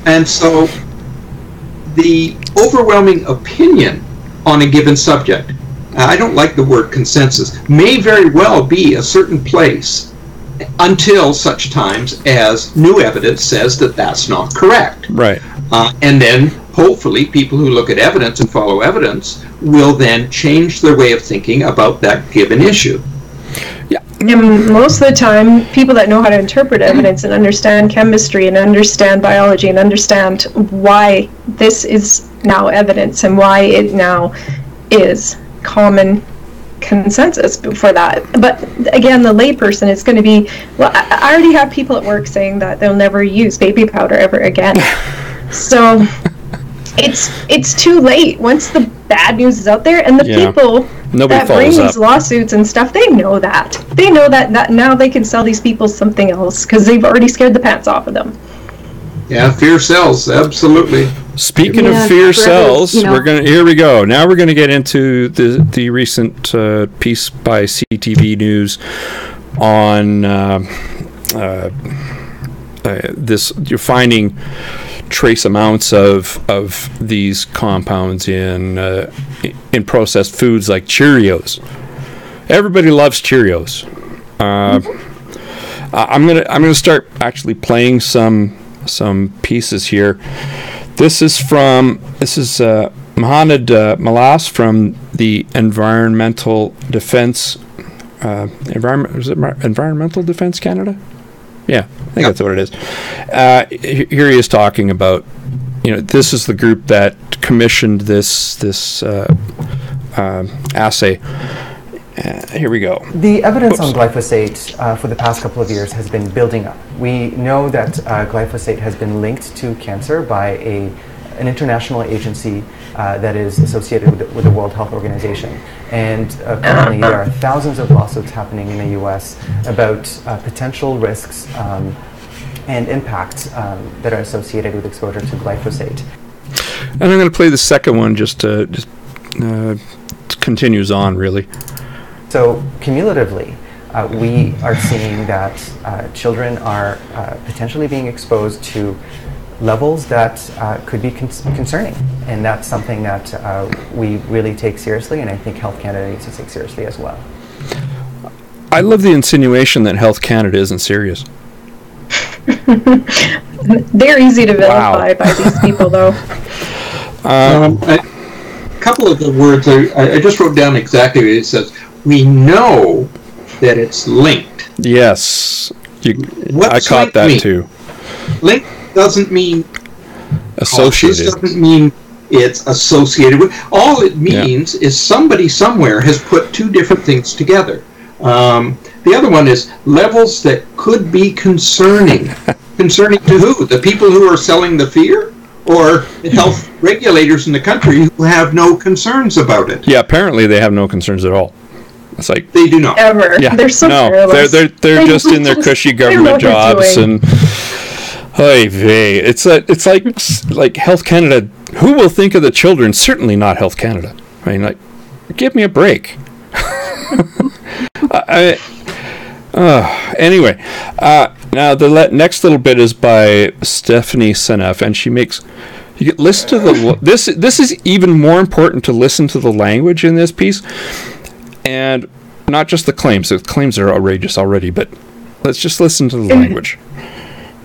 and so the overwhelming opinion on a given subject, I don't like the word consensus, may very well be a certain place until such times as new evidence says that that's not correct. Right. And then hopefully people who look at evidence and follow evidence will then change their way of thinking about that given issue. Yeah. And most of the time, people that know how to interpret evidence and understand chemistry and understand biology and understand why this is now evidence and why it now is common consensus for that. But again, the layperson is going to be, well, I already have people at work saying that they'll never use baby powder ever again. So it's too late. Once the bad news is out there, and the people that bring these lawsuits and stuff, they know that. They know that now they can sell these people something else because they've already scared the pants off of them. Yeah, fear sells, absolutely. Speaking of fear sells, here we go. Now we're gonna get into the recent piece by CTV News on this. You're finding trace amounts of these compounds in processed foods like Cheerios. Everybody loves Cheerios. I'm gonna start actually playing some pieces here. This is Mohamed Malas from the Environmental Defence Environmental Defence Canada. Yeah, I think that's what it is. Here he is talking about, this is the group that commissioned this assay. Here we go. The evidence on glyphosate for the past couple of years has been building up. We know that glyphosate has been linked to cancer by an international agency that is associated with the World Health Organization. And currently there are thousands of lawsuits happening in the U.S. about potential risks and impacts that are associated with exposure to glyphosate. And I'm going to play the second one just continues on, really. So cumulatively, we are seeing that children are potentially being exposed to levels that could be concerning, and that's something that we really take seriously, and I think Health Canada needs to take seriously as well. I love the insinuation that Health Canada isn't serious. They're easy to vilify by these people, though. A couple of the words, I just wrote down exactly what it says. We know that it's linked. Yes. I caught that too. Linked doesn't mean associated. It doesn't mean it's associated with. All it means is somebody somewhere has put two different things together. The other one is levels that could be concerning. Concerning to who? The people who are selling the fear? Or the health regulators in the country who have no concerns about it? Yeah, apparently they have no concerns at all. It's like they do not ever. Yeah, they're so careless. They're just in their cushy government jobs and. Hey, it's like Health Canada. Who will think of the children? Certainly not Health Canada. I mean, give me a break. Anyway, now the next little bit is by Stephanie Seneff, and she makes. You listen to the this is even more important to listen to the language in this piece, and not just the claims. The claims are outrageous already, but let's just listen to the language.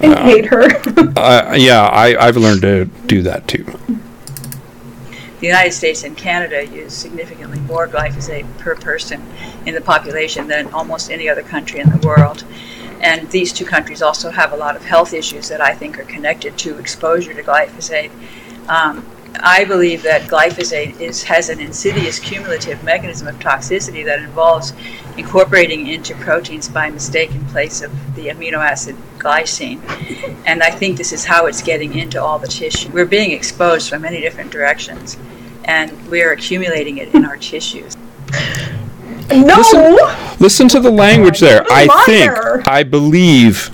I hate her. I've learned to do that too. The United States and Canada use significantly more glyphosate per person in the population than almost any other country in the world. And these two countries also have a lot of health issues that I think are connected to exposure to glyphosate. I believe that glyphosate has an insidious cumulative mechanism of toxicity that involves incorporating into proteins by mistake in place of the amino acid glycine. And I think this is how it's getting into all the tissue. We're being exposed from many different directions, and we're accumulating it in our tissues. No! Listen to the language there. I believe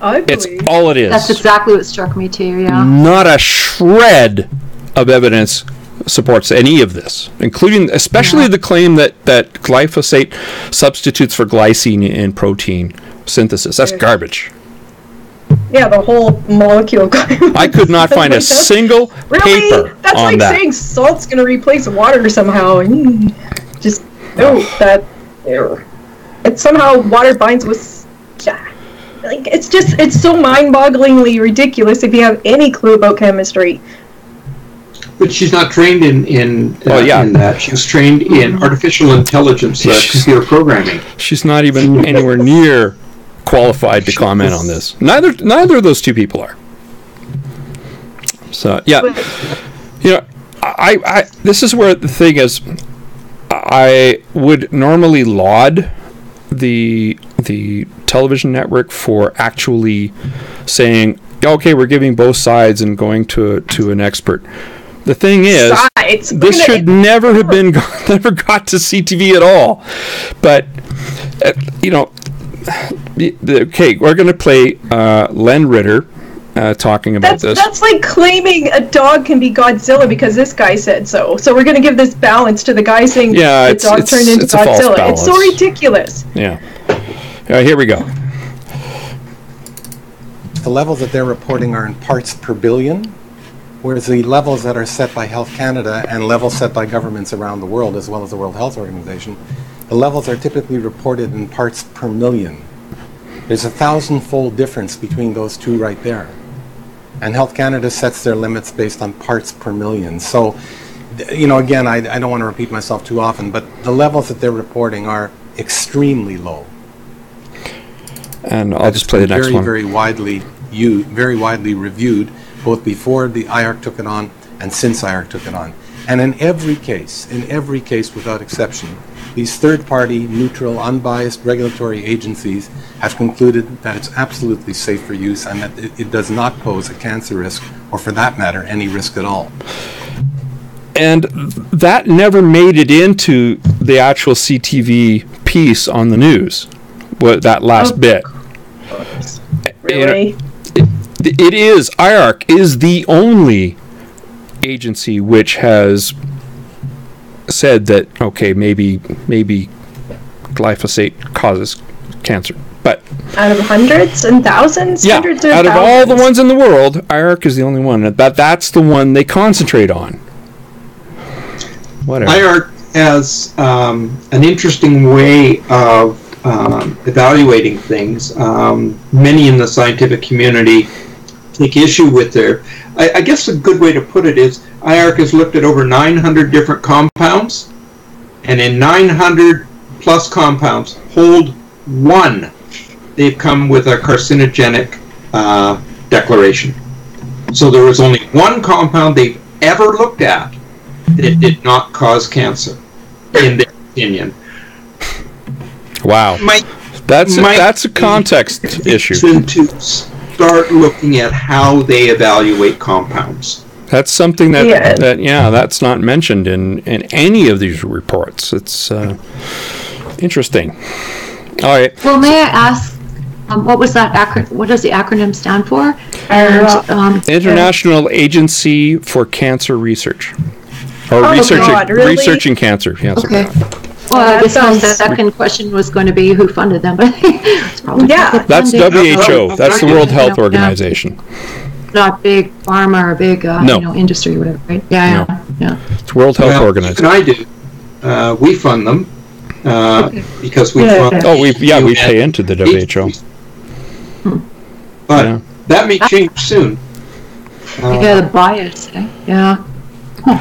it's all it is. That's exactly what struck me too, yeah. Not a shred of evidence supports any of this, including especially the claim that glyphosate substitutes for glycine in protein synthesis. That's garbage. Yeah, the whole molecule. I could not find a single paper That's on like that. saying salt's going to replace water somehow. Just, it's somehow water binds with, like, it's so mind-bogglingly ridiculous if you have any clue about chemistry. But she's not trained in that. She was trained in artificial intelligence, computer programming. She's not even anywhere near qualified to comment on this. Neither of those two people are. So yeah, I this is where the thing is. I would normally laud the television network for actually saying, okay, we're giving both sides and going to an expert. The thing is, this should never have been never got to CTV at all. But okay, we're going to play Len Ritter talking about this. That's like claiming a dog can be Godzilla because this guy said so. So we're going to give this balance to the guy saying the dog turned into Godzilla. It's so ridiculous. Yeah. Here we go. The levels that they're reporting are in parts per billion, whereas the levels that are set by Health Canada and levels set by governments around the world, as well as the World Health Organization, the levels are typically reported in parts per million. There's a 1,000-fold difference between those two right there. And Health Canada sets their limits based on parts per million. So, again, I don't want to repeat myself too often, but the levels that they're reporting are extremely low. And I'll just play the next one. Very widely reviewed, both before the IARC took it on and since IARC took it on. And in every case without exception, these third-party, neutral, unbiased regulatory agencies have concluded that it's absolutely safe for use and that it does not pose a cancer risk, or for that matter, any risk at all. And that never made it into the actual CTV piece on the news, that last bit. Really? It is, IARC is the only agency which has said that, okay, maybe glyphosate causes cancer. But out of hundreds and thousands? Yeah, hundreds or out thousands? of all the ones in the world, IARC is the only one. That's the one they concentrate on. Whatever. IARC has an interesting way of evaluating things. Many in the scientific community take issue with their... I guess a good way to put it is IARC has looked at over 900 different compounds, and in 900 plus compounds, hold one, they've come with a carcinogenic declaration. So there was only one compound they've ever looked at that did not cause cancer, in their opinion. Wow. That's a context issue. To start looking at how they evaluate compounds. That's something that's not mentioned in any of these reports. It's interesting. All right. Well, may I ask, what was that acronym? What does the acronym stand for? International Agency for Cancer Research, or researching cancer. Yes. Okay. Well, I guess my second question was going to be who funded them, but it's probably that's WHO. That's the World Health Organization. Not big pharma or big industry or whatever, right? Yeah. It's World Health Organization. And I do. We fund them because we fund. Oh, we pay into the WHO. But that may change soon. The bias, eh? Yeah. Huh.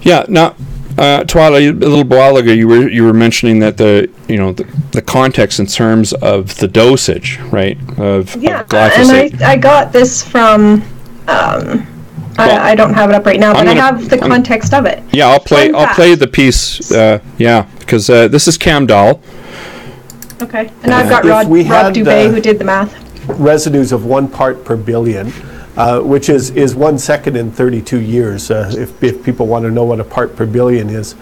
Yeah. Now, Twyla, a little while ago, you were mentioning that the context in terms of the dosage, right, of glyphosate. And I got this from. I don't have it up right now, but I have the context of it. Yeah, I'll play the piece. Because this is Cam Dahl. Okay, and I've got Rob Dubé who did the math. Residues of 1 part per billion, which is 1 second in 32 years. If people want to know what a part per billion is,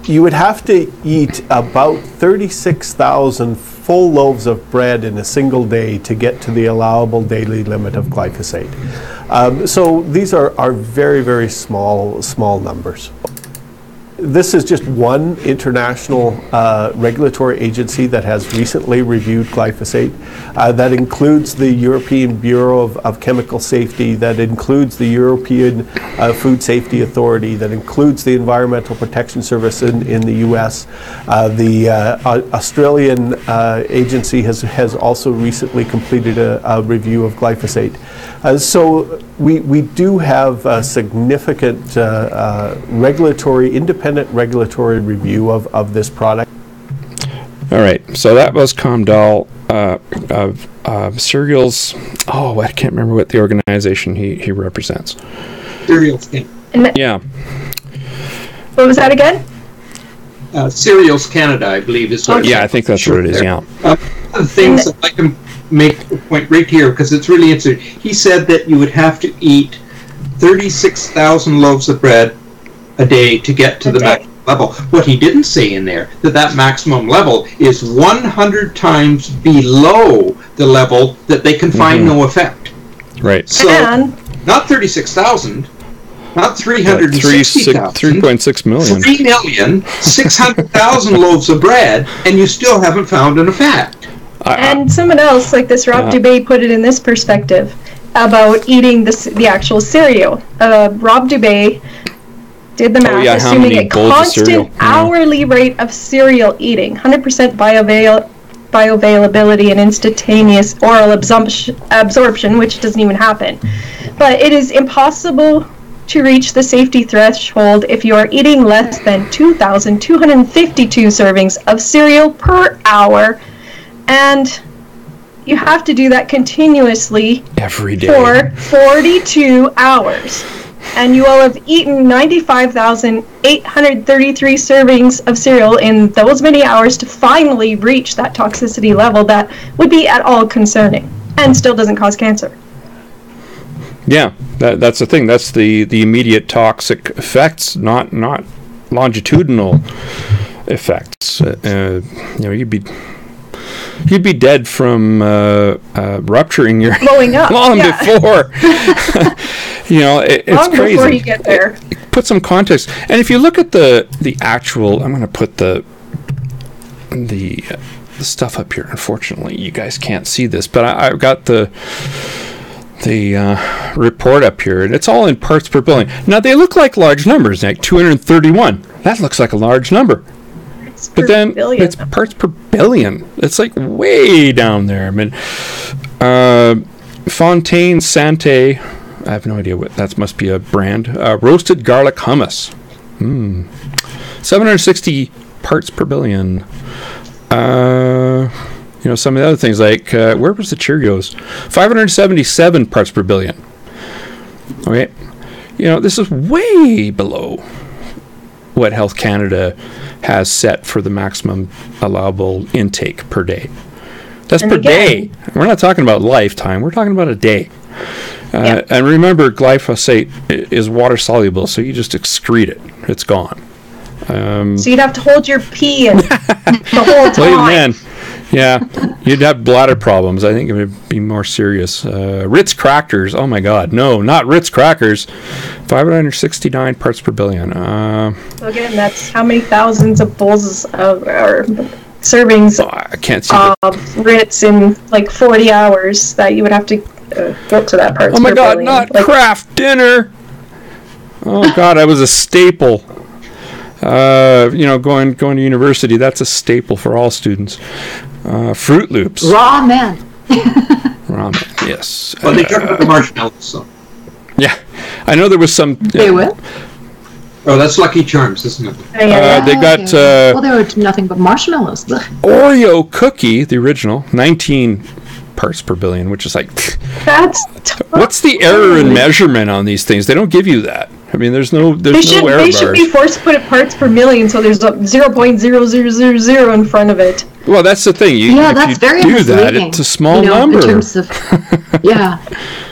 you would have to eat about 36,000 full loaves of bread in a single day to get to the allowable daily limit of glyphosate. So these are very, very small numbers. This is just one international regulatory agency that has recently reviewed glyphosate. That includes the European Bureau of Chemical Safety, that includes the European Food Safety Authority, that includes the Environmental Protection Service in the US. The Australian agency has also recently completed a review of glyphosate. So we do have a significant independent regulatory review of this product. All right, so that was Comdal of cereals. Oh, I can't remember what the organization he represents. Cereals. Yeah. What was that again? Cereals Canada, I believe, is what. Yeah, I think that's what it is. Yeah. The things that I can make a point right here because it's really interesting. He said that you would have to eat 36,000 loaves of bread a day to get to the maximum level. What he didn't say in there, that maximum level is 100 times below the level that they can find no effect. Right. So, not 36,000, not 360,000. 3.6 million. 3,600,000 loaves of bread, and you still haven't found an effect. And someone else, like this Rob Dubé, put it in this perspective about eating the actual cereal. Rob Dubé did the math, assuming a constant hourly rate of cereal eating, 100% bioavailability and instantaneous oral absorption, which doesn't even happen. But it is impossible to reach the safety threshold if you are eating less than 2,252 servings of cereal per hour, and you have to do that continuously every day for 42 hours. And you will have eaten 95,833 servings of cereal in those many hours to finally reach that toxicity level that would be at all concerning and still doesn't cause cancer. Yeah, that's the thing. That's the immediate toxic effects, not longitudinal effects. You'd be dead from rupturing your blowing up long before. It's long crazy. Before you get there. Put some context, and if you look at the actual, I'm going to put the stuff up here. Unfortunately, you guys can't see this, but I've got the report up here, and it's all in parts per billion. Now they look like large numbers, like 231. That looks like a large number. But then it's parts per billion. It's like way down there. I mean, Fontaine Sante, I have no idea what that must be a brand. Roasted garlic hummus, 760 parts per billion. Some of the other things like where was the Cheerios? 577 parts per billion. Okay, this is way below what Health Canada has set for the maximum allowable intake per day. That's per day. We're not talking about lifetime. We're talking about a day. And remember, glyphosate is water soluble, so you just excrete it. It's gone. So you'd have to hold your pee in the whole time. Well, man, yeah, you'd have bladder problems. I think it would be more serious. Ritz crackers. Oh my God, no, not Ritz crackers. 569 parts per billion. So again, that's how many thousands of bowls or servings I can't see of Ritz in like 40 hours that you would have to get to that parts per billion. Oh my God, not Kraft dinner. Oh God, I was a staple. Going to university, that's a staple for all students. Fruit Loops. Raw men. Raw men, yes. Well, they took the marshmallows, so. Yeah, I know there was some. They will? Oh, that's Lucky Charms, isn't it? They got. Well, they were nothing but marshmallows. Oreo cookie, the original, 19 parts per billion, which is like. That's. What's the error in measurement on these things? They don't give you that. I mean, there's no error bars. They should be forced to put it parts per million, so there's a 0.0000 in front of it. Well, that's the thing. That's very do misleading. that, it's a small number. In terms of,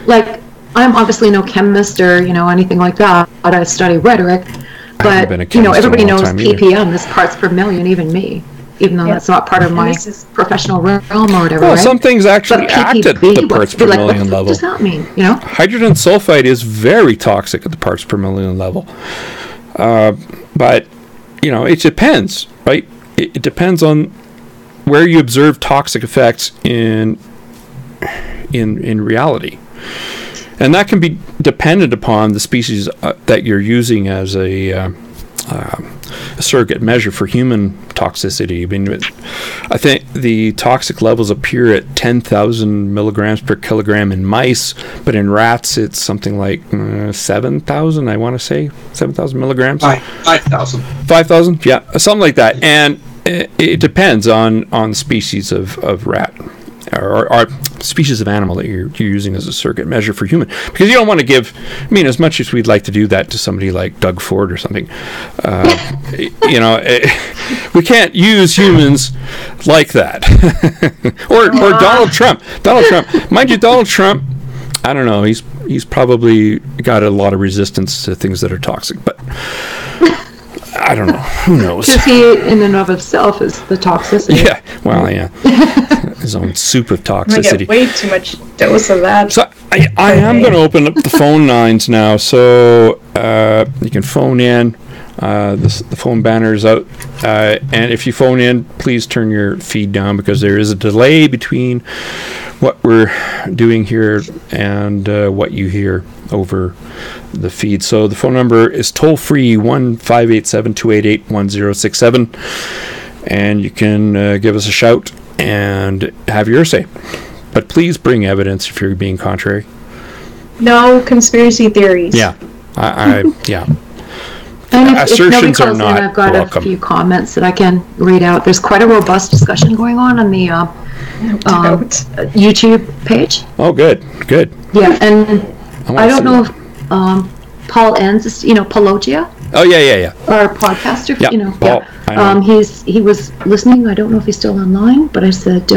like I'm obviously no chemist or anything like that. I study rhetoric, but everybody knows ppm is parts per million, even me. Even though that's not part of my professional realm or whatever. Well, right? some things actually act at the parts per million level. What does that mean? Hydrogen sulfide is very toxic at the parts per million level. But it depends, right? It depends on where you observe toxic effects in reality, and that can be dependent upon the species that you're using as a a surrogate measure for human toxicity. I mean, I think the toxic levels appear at 10,000 milligrams per kilogram in mice, but in rats it's something like 7,000, I want to say. 7,000 milligrams? 5,000. 5,000? Yeah, something like that. And it depends on the species of rat. Or species of animal that you're using as a surrogate measure for human, because you don't want to give. I mean, as much as we'd like to do that to somebody like Doug Ford or something, we can't use humans like that. or Donald Trump. Donald Trump, mind you, Donald Trump. I don't know. He's probably got a lot of resistance to things that are toxic, but I don't know. Who knows? Because he, in and of itself, is the toxicity. Yeah. Well, yeah. His own soup of toxicity. I get way too much dose of that. So I am going to open up the phone lines now, so you can phone in. The phone banner is out, and if you phone in, please turn your feed down, because there is a delay between what we're doing here and what you hear over the feed. So the phone number is toll-free 1-587-288-1067, and you can give us a shout and have your say. But please bring evidence if you're being contrary. No conspiracy theories. Yeah. Yeah. And if nobody Assertions are calls in, not I've got welcome. a few comments that I can read out. There's quite a robust discussion going on the YouTube page. Oh, good. Yeah, and I don't see know if Paul Enns is, Palogia, Oh, yeah. our podcaster, Yeah, Paul, I know. he was listening. I don't know if he's still online, but I said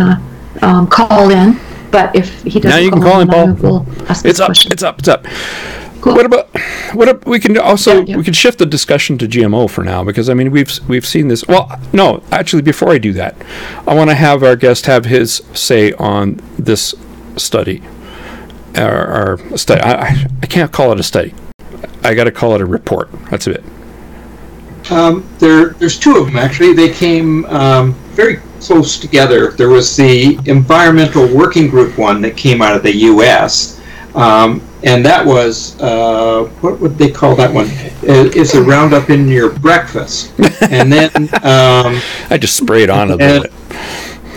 call in. But if he doesn't, Now you can call in, Paul. We'll ask It's this up. question. It's up. Cool. What we can also Yeah. we can shift the discussion to GMO for now, because I mean we've seen this. Well, no, actually, before I do that, I want to have our guest have his say on this study. Our study. I can't call it a study. I got to call it a report. That's it. There's two of them, actually. They came very close together. There was the Environmental Working Group one that came out of the U.S., and that was, what would they call that one? It's a Roundup in your breakfast. And then... I just sprayed on a little bit.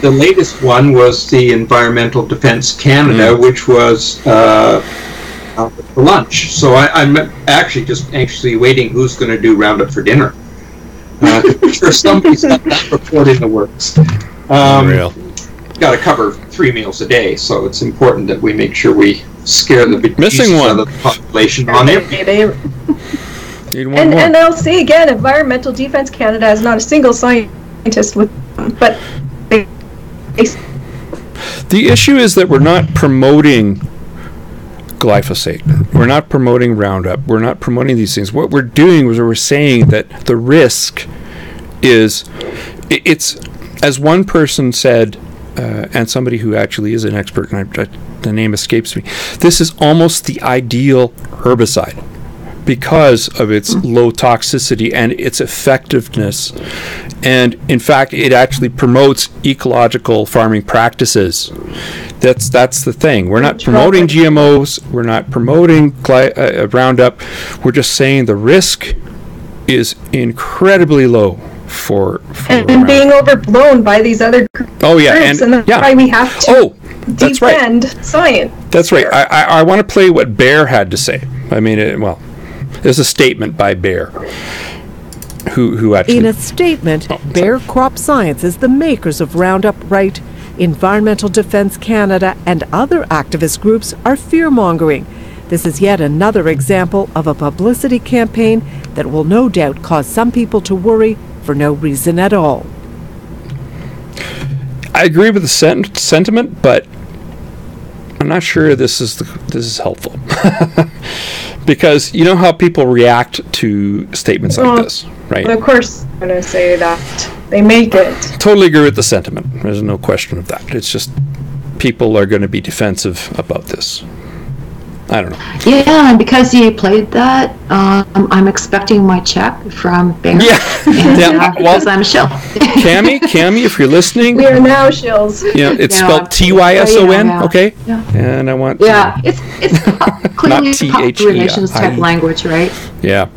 The latest one was the Ecological Defence Canada, which was for lunch. So I'm actually just anxiously waiting who's going to do Roundup for dinner. I'm sure somebody's got that report in the works. Unreal. Got to cover 3 meals a day, so it's important that we make sure we scare the Missing one. out of the population on every. Need one more. And I'll say again, Environmental Defence Canada is not a single scientist with, but The issue is that we're not promoting glyphosate. We're not promoting Roundup. We're not promoting these things. What we're doing is we're saying that the risk is, it's, as one person said, and somebody who actually is an expert, and the name escapes me, this is almost the ideal herbicide because of its low toxicity and its effectiveness. And in fact, it actually promotes ecological farming practices. That's the thing. We're not promoting GMOs. We're not promoting Roundup. We're just saying the risk is incredibly low for and being overblown by these other groups. Oh yeah, and that's why we have to that's defend right. science. That's right. I want to play what Bear had to say. I mean, there's a statement by Bear, who actually... In a statement, Bear Crop Sciences, the makers of Roundup Right, Environmental Defence Canada, and other activist groups are fear-mongering. This is yet another example of a publicity campaign that will no doubt cause some people to worry for no reason at all. I agree with the sentiment, but I'm not sure this is helpful. Because you know how people react to statements like this, right? Of course, I'm going to say that they make it. Totally agree with the sentiment. There's no question of that. It's just people are going to be defensive about this. I don't know. Yeah, and because you played that, I'm expecting my check from Bear. Yeah. Because I'm a shill. Cami, if you're listening, We are now shills. It's spelled Tyson, okay? Yeah. And I want It's clearly Not public relations type THEI. language, right? Yeah.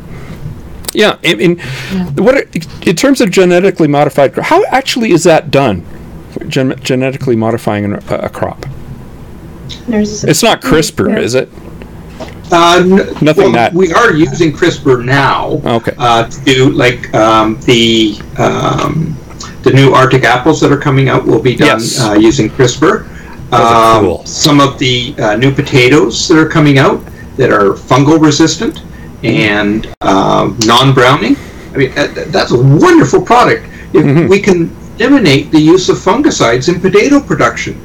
Yeah, in terms of genetically modified, how actually is that done? Genetically modifying a crop. It's not CRISPR, is it? Nothing that. We are using CRISPR now. Okay. To do like the new Arctic apples that are coming out will be done using CRISPR. Cool. Some of the new potatoes that are coming out that are fungal resistant and non-browning. I mean, that's a wonderful product. If we can eliminate the use of fungicides in potato production,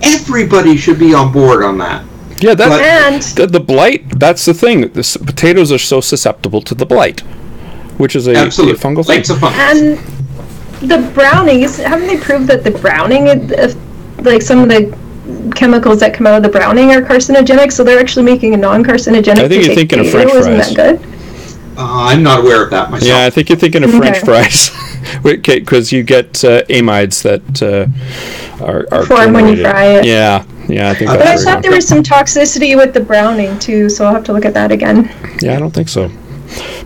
everybody should be on board on that. Yeah, the blight, that's the thing. The potatoes are so susceptible to the blight, which is a fungal thing. And the brownings, haven't they proved that the browning, like some of the chemicals that come out of the browning are carcinogenic, so they're actually making a non-carcinogenic. I think you're thinking of French fries. Isn't that good? I'm not aware of that myself. Yeah, I think you're thinking of French fries, because you get amides that are formed when you fry it. Yeah, I think. But I thought there was some toxicity with the browning too, so I'll have to look at that again. Yeah, I don't think so.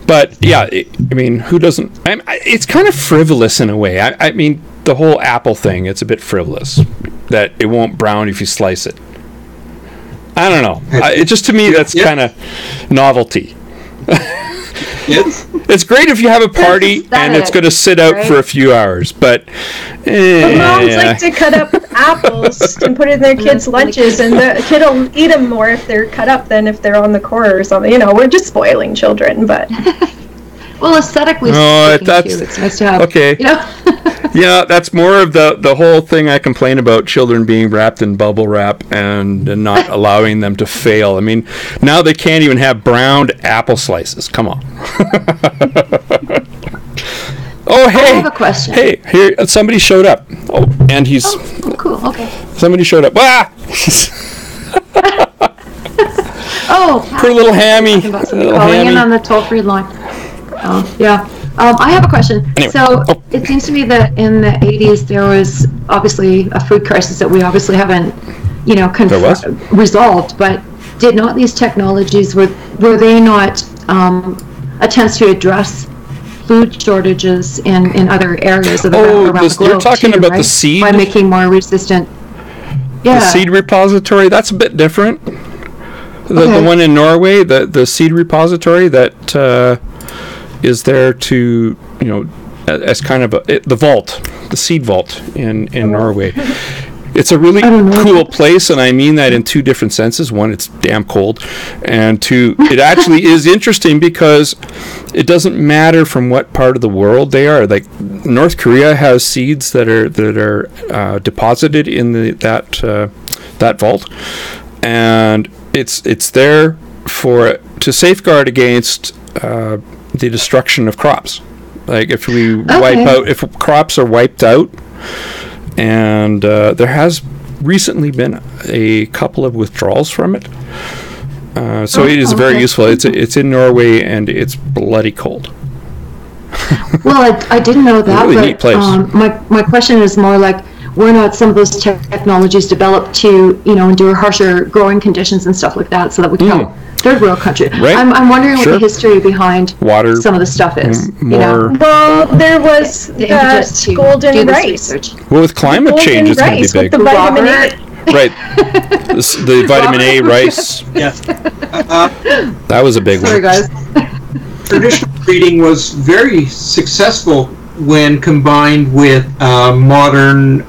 But yeah, I mean, who doesn't? It's kind of frivolous in a way. I mean, the whole apple thing, it's a bit frivolous that it won't brown if you slice it. I don't know. It just, to me, that's kind of novelty. It's great if you have a party and it's going to sit out for a few hours, but moms like to cut up apples and put it in their kids' lunches, and the kid will eat them more if they're cut up than if they're on the core or something. You know, we're just spoiling children, but well, aesthetically speaking, it's nice to have. Okay. You know? Yeah, that's more of the whole thing I complain about, children being wrapped in bubble wrap and not allowing them to fail. I mean, now they can't even have browned apple slices. Come on. Oh, hey. I have a question. Hey, here, somebody showed up. Oh, and he's... Oh, cool, okay. Somebody showed up. Ah! Poor little hammy. Calling in on the toll-free line. Oh, yeah. I have a question. Anyway. So it seems to me that in the 80s there was obviously a food crisis that we obviously haven't, resolved. But did not these technologies, were they not attempts to address food shortages in other areas of around the globe? You're talking about the seed? By making more resistant. Yeah. The seed repository, that's a bit different. The one in Norway, the seed repository that is there to, as kind of the vault, the seed vault in Norway. It's a really cool place, and I mean that in two different senses. One, it's damn cold, and two, it actually is interesting because it doesn't matter from what part of the world they are. Like North Korea has seeds that are deposited in that vault, and it's there to safeguard against the destruction of crops. Like if we if crops are wiped out, and there has recently been a couple of withdrawals from it. So it is very useful. It's in Norway, and it's bloody cold. Well, I didn't know that, really but neat place. My question is more like, were not some of those technologies developed to, endure harsher growing conditions and stuff like that, so that we can help third world country? Right. I'm wondering what the history behind water, some of the stuff is. Well, there was that golden rice. Well, with climate change, it's going to be big. With the vitamin A. Right. The vitamin A rice. Yes. That was a big Sorry, one. guys. Traditional breeding was very successful when combined with modern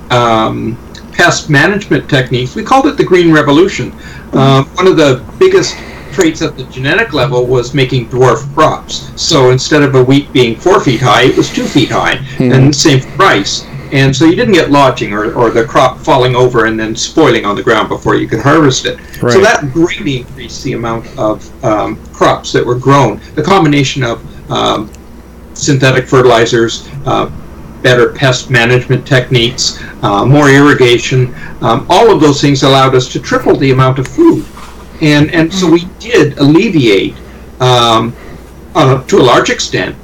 pest management techniques. We called it the Green Revolution. One of the biggest traits at the genetic level was making dwarf crops. So instead of a wheat being 4 feet high, it was 2 feet high, and same for rice. And so you didn't get lodging or the crop falling over and then spoiling on the ground before you could harvest it. Right. So that greatly increased the amount of crops that were grown. The combination of synthetic fertilizers, better pest management techniques, more irrigation, all of those things allowed us to triple the amount of food. And so we did alleviate, to a large extent,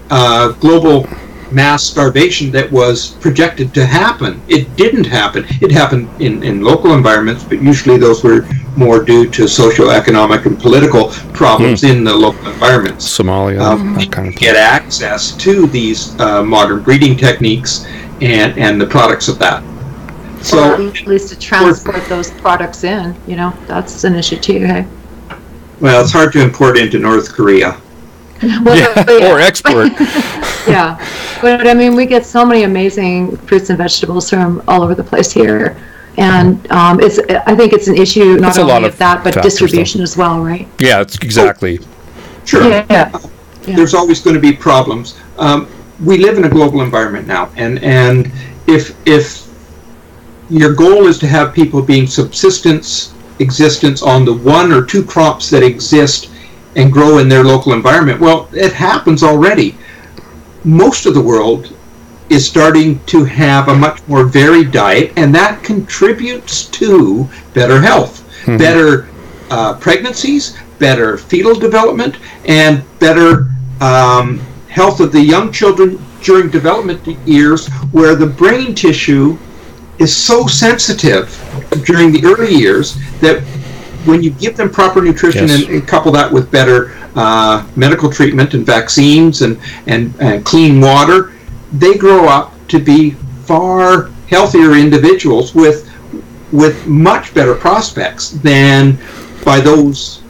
global mass starvation that was projected to happen. It didn't happen. It happened in local environments, but usually those were more due to socioeconomic and political problems in the local environments. Somalia, that kind of get access to these modern breeding techniques and the products of that. So, or at least to transport those products in, that's an issue too, hey? Well, it's hard to import into North Korea. Or export. Yeah, but I mean, we get so many amazing fruits and vegetables from all over the place here, and I think it's an issue not only of that, but distribution as well, right? Yeah, it's exactly. Sure. Yeah. There's always going to be problems. We live in a global environment now, and if your goal is to have people being existence on the one or two crops that exist and grow in their local environment, well, it happens already. Most of the world is starting to have a much more varied diet, and that contributes to better health, better pregnancies, better fetal development, and better health of the young children during development years, where the brain tissue is so sensitive during the early years that when you give them proper nutrition and couple that with better medical treatment and vaccines and clean water, they grow up to be far healthier individuals with much better prospects than by those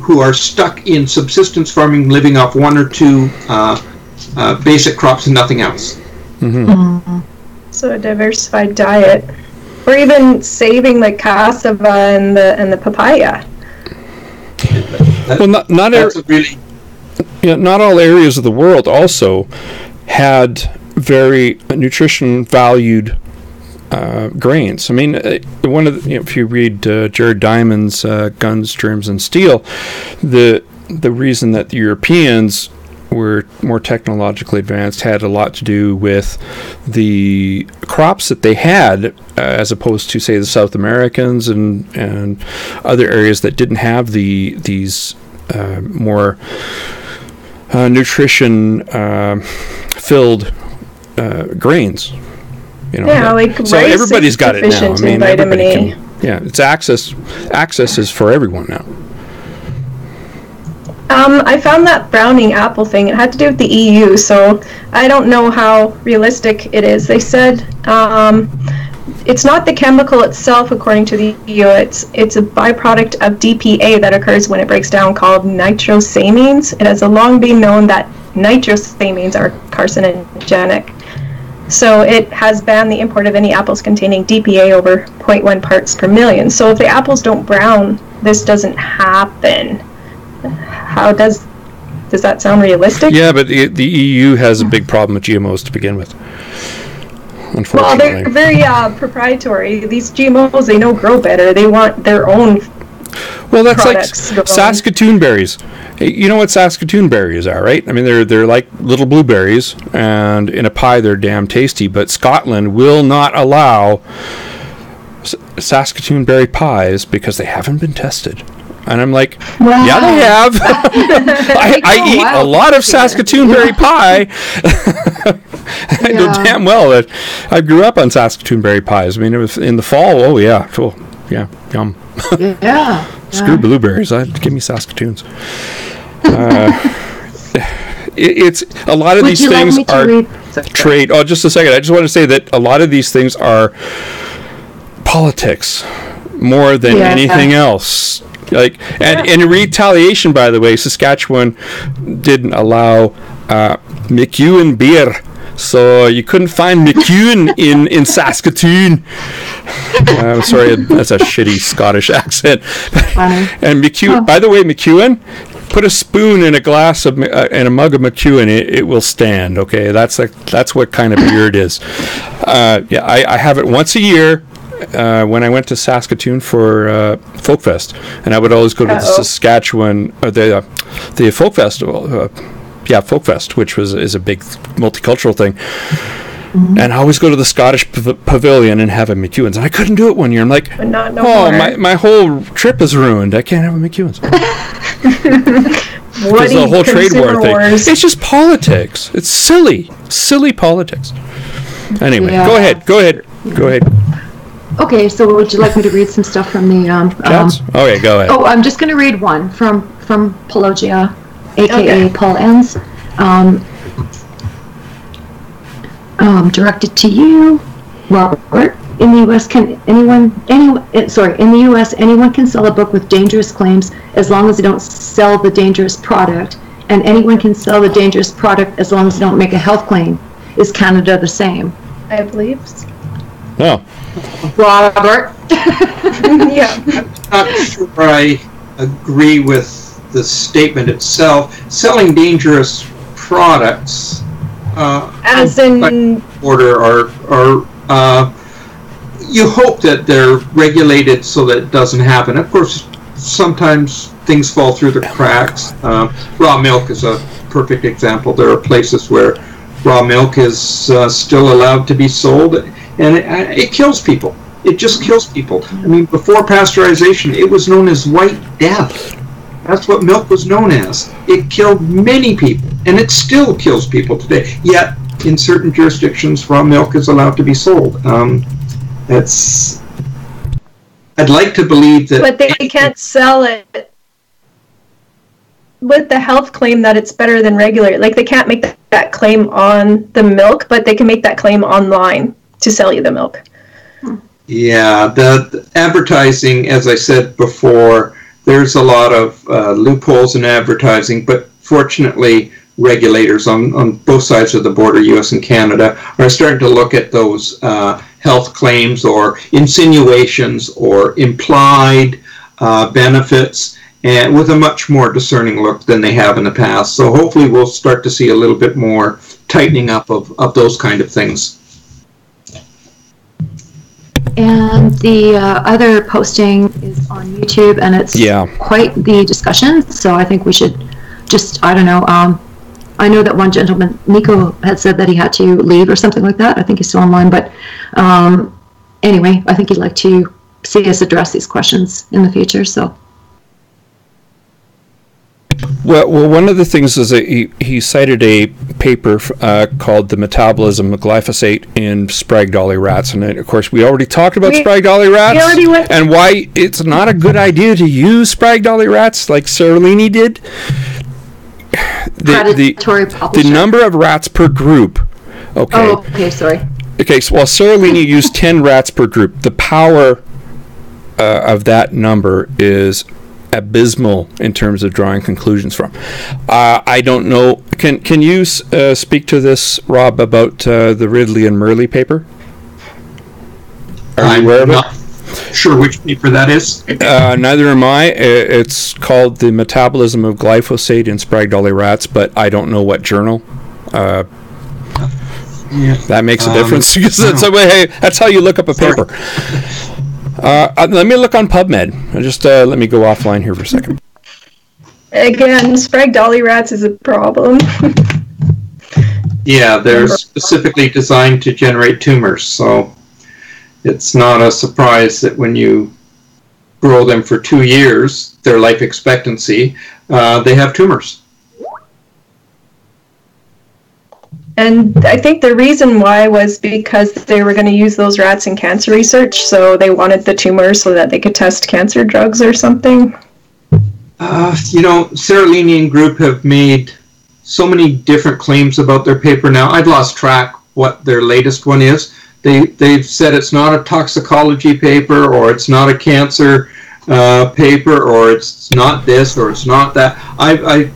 who are stuck in subsistence farming, living off one or two basic crops and nothing else. So a diversified diet, or even saving the cassava and the papaya. Well, not all areas of the world also had very nutrition valued grains. I mean, one of the, if you read Jared Diamond's Guns, Germs, and Steel, the reason that the Europeans were more technologically advanced had a lot to do with the crops that they had, as opposed to, say, the South Americans and other areas that didn't have these more nutrition filled grains. Like so rice everybody's got it now. I mean, vitamin everybody can. Yeah, it's access. Access is for everyone now. I found that browning apple thing. It had to do with the EU, so I don't know how realistic it is. They said it's not the chemical itself, according to the EU. It's a byproduct of DPA that occurs when it breaks down, called nitrosamines. It has long been known that nitrosamines are carcinogenic. So it has banned the import of any apples containing DPA over 0.1 parts per million. So if the apples don't brown, this doesn't happen. How does that sound realistic? Yeah, but the EU has a big problem with GMOs to begin with. Unfortunately. Well, they're very proprietary. These GMOs, they know grow better. They want their own. Well, that's like Saskatoon berries. You know what Saskatoon berries are, right? I mean, they're like little blueberries, and in a pie they're damn tasty. But Scotland will not allow Saskatoon berry pies because they haven't been tested. And I'm like, wow. Yeah, they have. I eat a lot of Saskatoon berry pie. I know damn well that I grew up on Saskatoon berry pies. I mean, it was in the fall. Oh, yeah. Cool. Yeah. Yum. Yeah. Screw blueberries. Give me Saskatoons. It's a lot of these things are trade. Oh, just a second. I just want to say that a lot of these things are politics more than anything else. Like, and in retaliation, by the way, Saskatchewan didn't allow McEwen beer, so you couldn't find McEwen in Saskatoon. I'm sorry, that's a shitty Scottish accent. And McEwen, by the way, McEwen, put a spoon in a glass of in a mug of McEwen, it will stand. Okay, that's what kind of beer it is. I have it once a year. When I went to Saskatoon for Folk Fest, and I would always go to the Saskatchewan, the Folk Festival, Folk Fest, which is a big multicultural thing. Mm-hmm. And I always go to the Scottish pavilion and have a McEwen's, and I couldn't do it one year. I'm like, my whole trip is ruined. I can't have a McEwen's. Because the whole trade war thing. It's just politics. It's silly politics. Anyway, go ahead. Okay, so would you like me to read some stuff from the okay, go ahead. Oh, I'm just going to read one from Pelagia, aka Paul Enns. Directed to you, Robert. In the U.S., anyone can sell a book with dangerous claims as long as they don't sell the dangerous product, and anyone can sell the dangerous product as long as they don't make a health claim. Is Canada the same? I believe. No. Robert. Yeah. I'm not sure I agree with the statement itself. Selling dangerous products, as in order are you hope that they're regulated so that it doesn't happen. Of course, sometimes things fall through the cracks. Raw milk is a perfect example. There are places where raw milk is still allowed to be sold, and it kills people. It just kills people. I mean, before pasteurization, it was known as white death. That's what milk was known as. It killed many people, and it still kills people today. Yet, in certain jurisdictions, raw milk is allowed to be sold. I'd like to believe that... But they can't sell it with the health claim that it's better than regular. Like, they can't make that claim on the milk, but they can make that claim online to sell you the milk. Yeah, the advertising, as I said before, there's a lot of loopholes in advertising, but fortunately, regulators on both sides of the border, U.S. and Canada, are starting to look at those health claims or insinuations or implied benefits, and with a much more discerning look than they have in the past. So hopefully we'll start to see a little bit more tightening up of those kind of things. And the other posting is on YouTube, and it's quite the discussion. So I think we should just, I don't know, I know that one gentleman, Nico, had said that he had to leave or something like that. I think he's still online. But anyway, I think he'd like to see us address these questions in the future. So. Well, one of the things is that he cited a paper called The Metabolism of Glyphosate in Sprague-Dawley Rats. And of course, we already talked about Sprague-Dawley Rats and why it's not a good idea to use Sprague-Dawley Rats like Seralini did. The number of rats per group. Okay. Oh, okay, sorry. Okay, so while Seralini used 10 rats per group, the power of that number is abysmal in terms of drawing conclusions from. I don't know. Can you speak to this, Rob, about the Ridley and Murley paper? Are you aware of it? Not sure which paper that is. Neither am I. It's called The Metabolism of Glyphosate in Sprague-Dawley Rats, but I don't know what journal. That makes a difference because that's how you look up a paper. Let me look on PubMed. Just let me go offline here for a second. Again, Sprague-Dawley Rats is a problem. Yeah, they're specifically designed to generate tumors, so it's not a surprise that when you grow them for 2 years, their life expectancy, they have tumors. And I think the reason why was because they were going to use those rats in cancer research, so they wanted the tumors so that they could test cancer drugs or something. Seralini and group have made so many different claims about their paper now. I've lost track what their latest one is. They've said it's not a toxicology paper, or it's not a cancer paper, or it's not this, or it's not that. I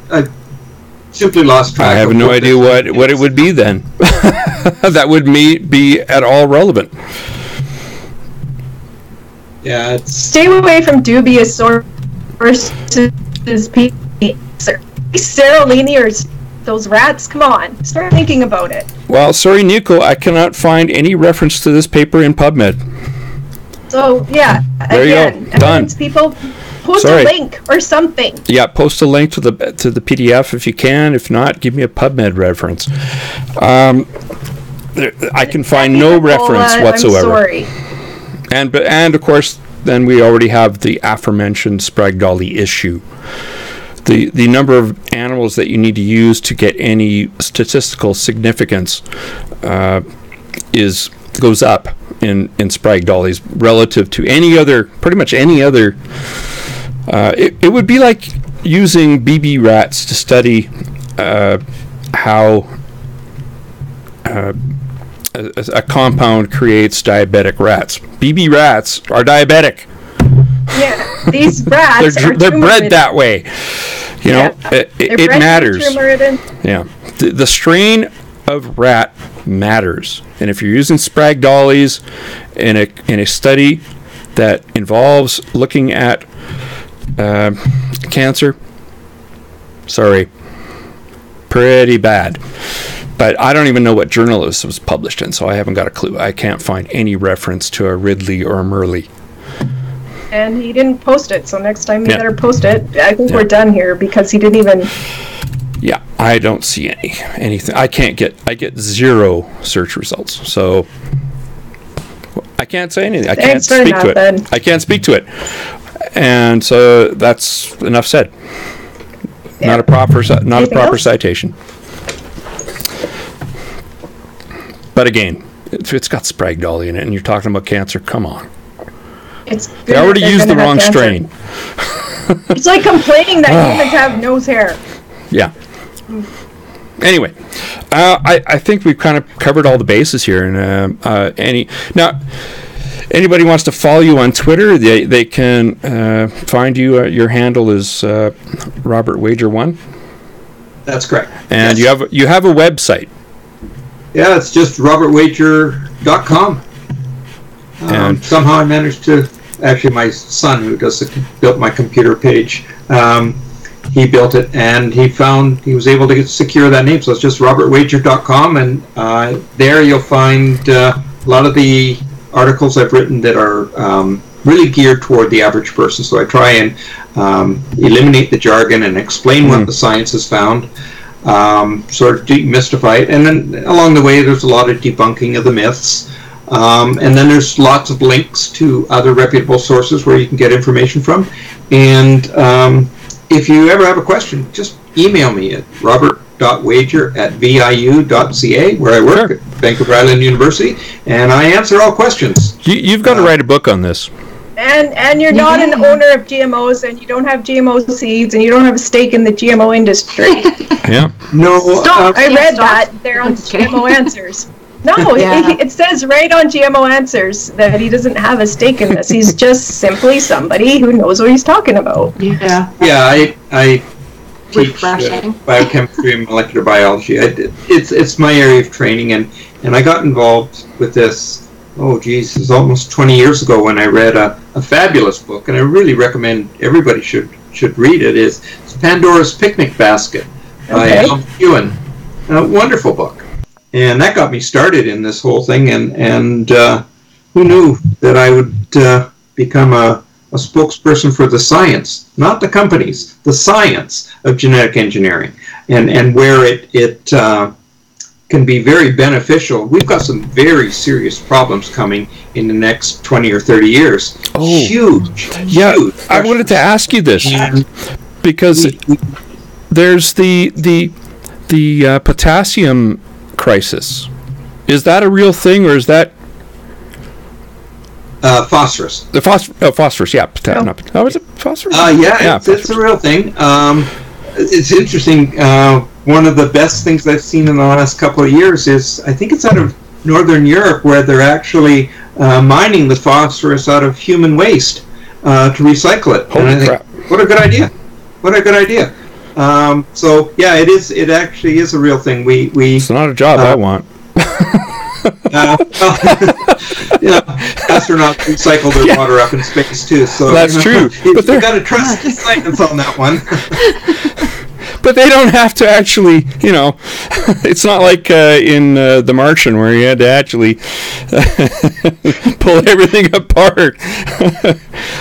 simply lost track. I have no idea what it would be then. That would be at all relevant. Yeah, stay away from dubious sources. Seralini or those rats. Come on, start thinking about it. Well, sorry, Nico, I cannot find any reference to this paper in PubMed. So yeah, there again, you go. Done. People. Post a link or something. Yeah, post a link to the PDF if you can. If not, give me a PubMed reference. I can find no reference whatsoever. I'm sorry. And of course, then we already have the aforementioned Sprague-Dawley issue. The number of animals that you need to use to get any statistical significance goes up in Sprague-Dawley's relative to pretty much any other. It would be like using BB rats to study how a compound creates diabetic rats. BB rats are diabetic. Yeah, these rats they're bred that way. You know, it matters. Yeah, the strain of rat matters, and if you're using Sprague-Dawley's in a study that involves looking at cancer, sorry, pretty bad. But I don't even know what journal this was published in, so I haven't got a clue. I can't find any reference to a Ridley or a Murley. And he didn't post it, so next time you better post it. I think we're done here because he didn't even. Yeah, I don't see anything. I get 0 search results, so I can't say anything. I can't speak to it. I can't speak to it, and so that's enough said. Yeah. Not a proper citation. But again, it's got Sprague-Dawley in it, and you're talking about cancer. Come on. They already used the wrong strain. It's like complaining that humans have nose hair. Yeah. Anyway, I think we've kind of covered all the bases here. And anybody wants to follow you on Twitter, they can find you. Your handle is Robert Wager 1. That's correct. And you have a website. Yeah, it's just robertwager.com. And somehow I managed to, actually my son who built my computer page, he built it and he was able to secure that name. So it's just robertwager.com, and there you'll find a lot of the articles I've written that are really geared toward the average person. So I try and eliminate the jargon and explain what the science has found, sort of demystify it. And then along the way there's a lot of debunking of the myths. And then there's lots of links to other reputable sources where you can get information from. And if you ever have a question, just email me at robert.wager@viu.ca, where I work at Vancouver Island University, and I answer all questions. You've got to write a book on this. And you're not an owner of GMOs, and you don't have GMO seeds, and you don't have a stake in the GMO industry. Yeah. No. I read that there on GMO Answers. No, it says right on GMO Answers that he doesn't have a stake in this. He's just simply somebody who knows what he's talking about. Yeah. Yeah, I teach biochemistry and molecular biology. It's my area of training, and I got involved with this, it was almost 20 years ago when I read a fabulous book, and I really recommend everybody should read it. It's Pandora's Picnic Basket by Alan Ewan. A wonderful book. And that got me started in this whole thing, and who knew that I would become a spokesperson for the science, not the companies, the science of genetic engineering, and where it can be very beneficial. We've got some very serious problems coming in the next 20 or 30 years. Huge. Yeah, I wanted to ask you this, because there's the potassium crisis. Is that a real thing, or is that phosphorus? The phosphorus, yeah. Is it phosphorus? It's a real thing. It's interesting. One of the best things I've seen in the last couple of years is, I think it's out of Northern Europe, where they're actually mining the phosphorus out of human waste to recycle it. Holy crap. What a good idea. What a good idea. It actually is a real thing. It's not a job I want. Astronauts recycle their water up in space too. So that's true. But you've got to trust the science on that one. But they don't have to actually, it's not like in The Martian where you had to actually pull everything apart.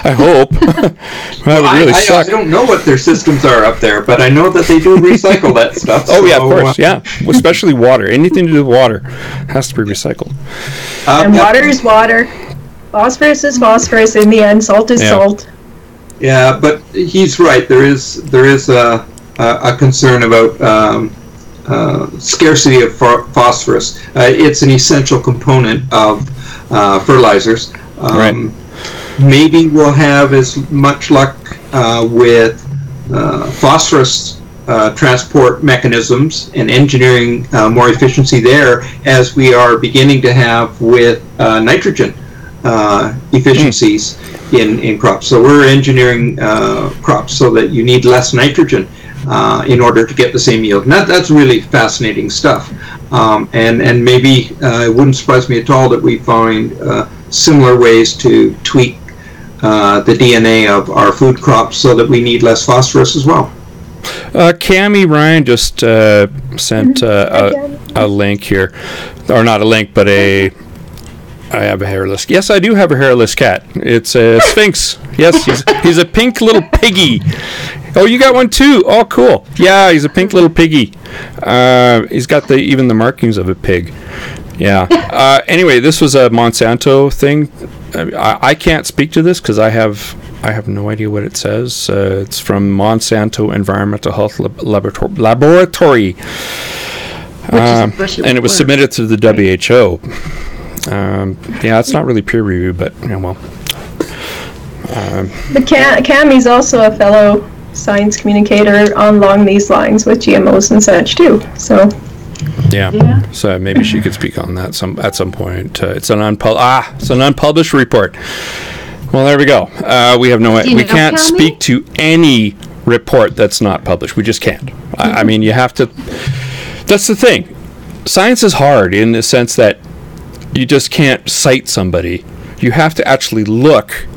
I hope. That would really suck. I don't know what their systems are up there, but I know that they do recycle that stuff. Yeah, of course, yeah. Especially water. Anything to do with water has to be recycled. And water is water. Phosphorus is phosphorus. In the end, salt is salt. Yeah, but he's right. There is a concern about scarcity of phosphorus. It's an essential component of fertilizers. Right. Maybe we'll have as much luck with phosphorus transport mechanisms and engineering more efficiency there as we are beginning to have with nitrogen efficiencies in crops. So we're engineering crops so that you need less nitrogen in order to get the same yield. And that's really fascinating stuff. And maybe it wouldn't surprise me at all that we find similar ways to tweak the DNA of our food crops so that we need less phosphorus as well. Cammie Ryan just sent a link here, or not a link, but I have a hairless. Yes, I do have a hairless cat. It's a Sphinx. Yes, he's a pink little piggy. Oh, you got one too. Oh, cool. Yeah, he's a pink little piggy. He's got even the markings of a pig. Yeah. Anyway, this was a Monsanto thing. I can't speak to this because I have no idea what it says. It's from Monsanto Environmental Health Laboratory. And it was submitted to the WHO. Yeah, it's not really peer reviewed, but well. But Cammie's also a fellow science communicator along these lines with GMOs and such too. So. Yeah. So maybe she could speak on that at some point. It's an unpublished report. Well, there we go. We have we can't speak to any report that's not published. We just can't. I mean, you have to. That's the thing. Science is hard in the sense that you just can't cite somebody. You have to actually look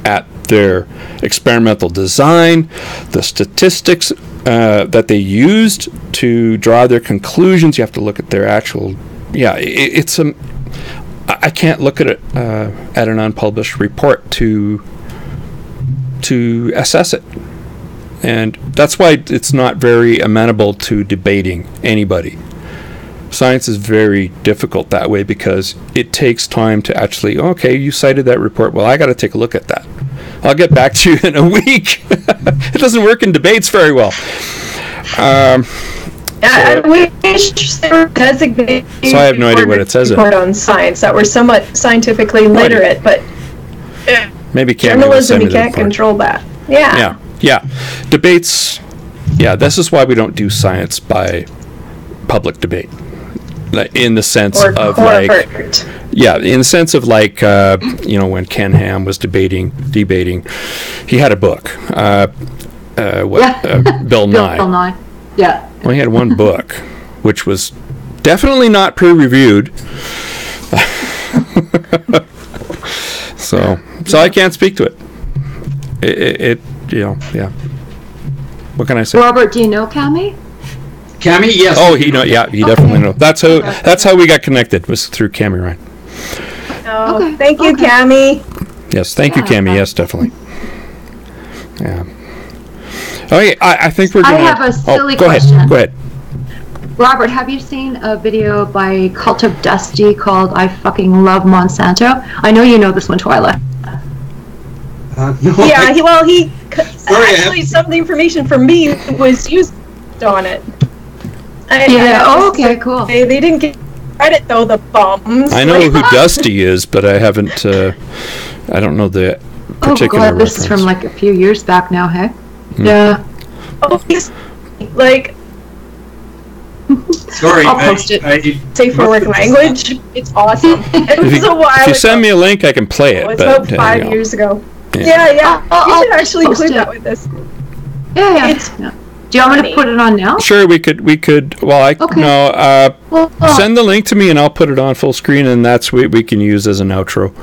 at their experimental design, the statistics that they used to draw their conclusions. You have to look at their actual. Yeah, it's a. I can't look at it at an unpublished report to assess it, and that's why it's not very amenable to debating anybody. Science is very difficult that way because it takes time to actually. Okay, you cited that report. Well, I got to take a look at that. I'll get back to you in a week. It doesn't work in debates very well. I wish there were designated so I have no idea what it says. Report on science that were somewhat scientifically literate, but maybe journalism, you can't control that. Yeah. Debates. Yeah, this is why we don't do science by public debate. In the sense of in the sense of when Ken Ham was debating, he had a book. Bill Nye. Yeah. Well, he had one book, which was definitely not peer-reviewed. so I can't speak to it. Yeah. What can I say? Robert, do you know Cammie? Cammie, yes. Oh, he definitely knows. That's how we got connected, was through Cammie Ryan. Oh, thank you, Cammie. Yes, thank you, Cammie. Yes, definitely. Yeah. Okay, I think we're going to... I have a silly question. Go ahead. Robert, have you seen a video by Cult of Dusty called I Fucking Love Monsanto? I know you know this one, Twyla. No, he some of the information from me was used on it. Okay, cool. They didn't get credit, though, the bums. I know who Dusty is, but I haven't... I don't know the particular reference. This is from a few years back now, hey? Yeah. Oh, he's Sorry, I'll post it. Safe for work language. It's awesome. If you send me a link, I can play it. It's about 5 years ago. Yeah. You should actually include that with this. Yeah. Do you want me to put it on now? Sure, we could. Well, send the link to me, and I'll put it on full screen, and that's what we can use as an outro.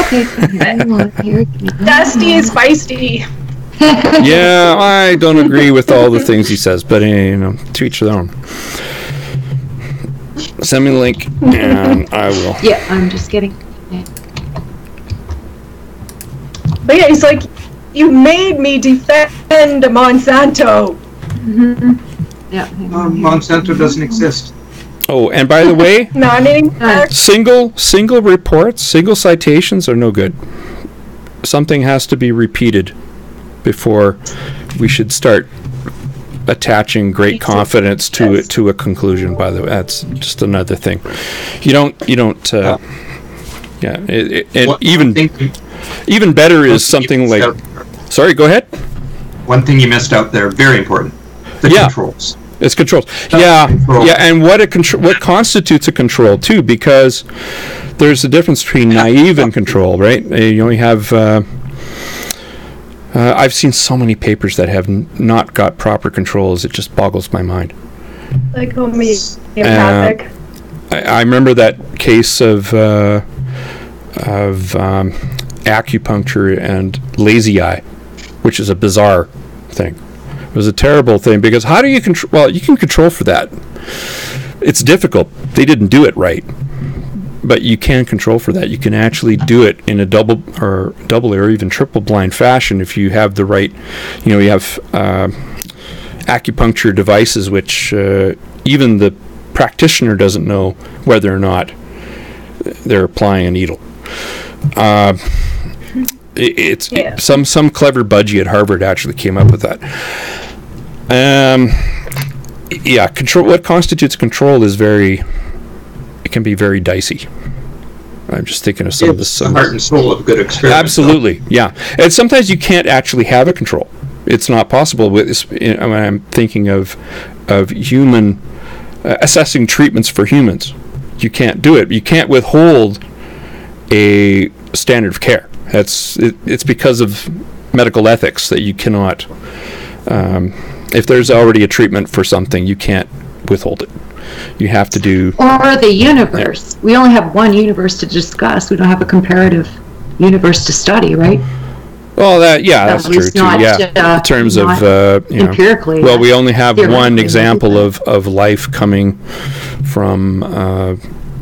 Okay. Dusty is feisty. Yeah, I don't agree with all the things he says, but to each their own. Send me the link, and I will. Yeah, I'm just kidding. Yeah. But yeah, he's like, you made me defend Monsanto. Mm-hmm. Yeah. Monsanto doesn't exist. Oh, and by the way, not anymore. Single reports, single citations are no good. Something has to be repeated before we should start attaching great confidence to a conclusion. By the way, that's just another thing. You don't Yeah, and even better is something like. Sorry, go ahead. One thing you missed out there, very important. The controls. It's controls. Yeah, and what constitutes a control too, because there's a difference between naive and control, right? You only have. I've seen so many papers that have not got proper controls. It just boggles my mind. Like homeopathic. I remember that case of acupuncture and lazy eye, which is a bizarre thing. It was a terrible thing because how do you control? Well, you can control for that. It's difficult. They didn't do it right, but you can control for that. You can actually do it in a double or even triple blind fashion if you have the right. You have acupuncture devices, which even the practitioner doesn't know whether or not they're applying a needle. Some clever budgie at Harvard actually came up with that. Control. What constitutes control is it can be very dicey. I'm just thinking of some of this. It's the heart and soul of good experiment. Absolutely, yeah. And sometimes you can't actually have a control. It's not possible. When I'm thinking of human assessing treatments for humans, you can't do it. You can't withhold a standard of care. It's because of medical ethics that you cannot. If there's already a treatment for something, you can't withhold it. You have to do. Or the universe. Yeah. We only have one universe to discuss. We don't have a comparative universe to study, right? Well, that's true too. In terms of empirically. Well, we only have one example of life coming from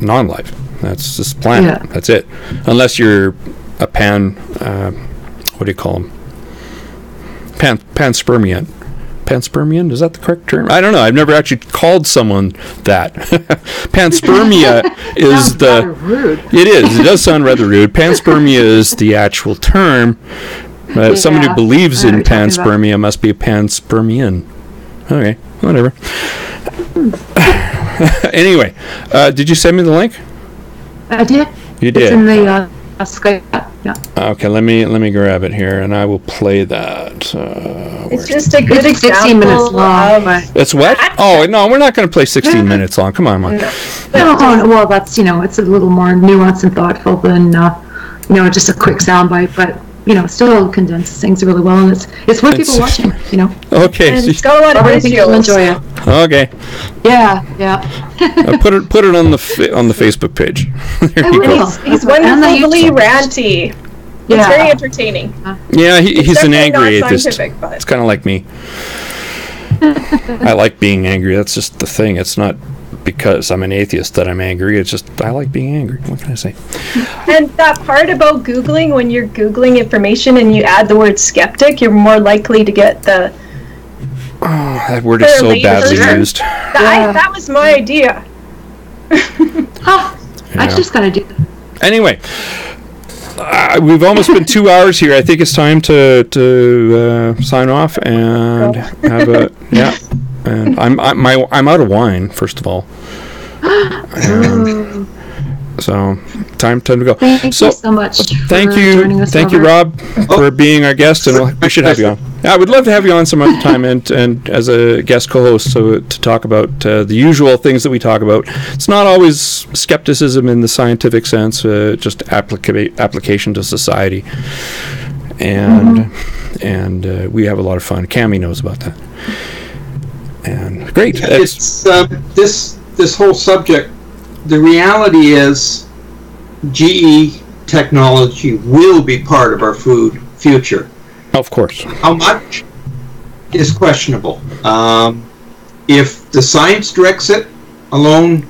non-life. That's this planet. Yeah. That's it. Unless you're a what do you call them? Panspermian. Panspermian? Is that the correct term? I don't know. I've never actually called someone that. Panspermia is the. Rude. It is. It does sound rather rude. Panspermia is the actual term. Someone who believes in panspermia must be a panspermian. Okay, whatever. Anyway, did you send me the link? I did. You did. It's in the Skype. Yeah. Okay, let me grab it here, and I will play that. It's just a good example. 16 minutes long. It's what? Oh no, we're not going to play 16 minutes long. Come on, Mom. No, well, that's it's a little more nuanced and thoughtful than just a quick soundbite, but still condenses things really well, and it's worth people watching. Okay. And it's got a lot of visuals. Enjoy it. Okay. Yeah. Put it on the Facebook page. There you go. He's wonderfully ranty. Yeah. It's very entertaining. Yeah, he's an angry atheist. It's kind of like me. I like being angry. That's just the thing. It's not because I'm an atheist that I'm angry. It's just I like being angry. What can I say? And that part about Googling, when you're Googling information and you add the word skeptic, you're more likely to get the... Oh, that word is so badly used. That was my idea. I just got to do that. Anyway, we've almost been 2 hours here. I think it's time to sign off and have a... Yeah. And I'm out of wine, first of all. So time to go. Thank you so much. Thank you, Rob, for being our guest, and we should have you on. Yeah, I would love to have you on some other time, and as a guest co-host, to talk about the usual things that we talk about. It's not always skepticism in the scientific sense, just application to society, and we have a lot of fun. Cammie knows about that. And great. It's this whole subject. The reality is, GE technology will be part of our food future. Of course. How much is questionable. If the science directs it alone,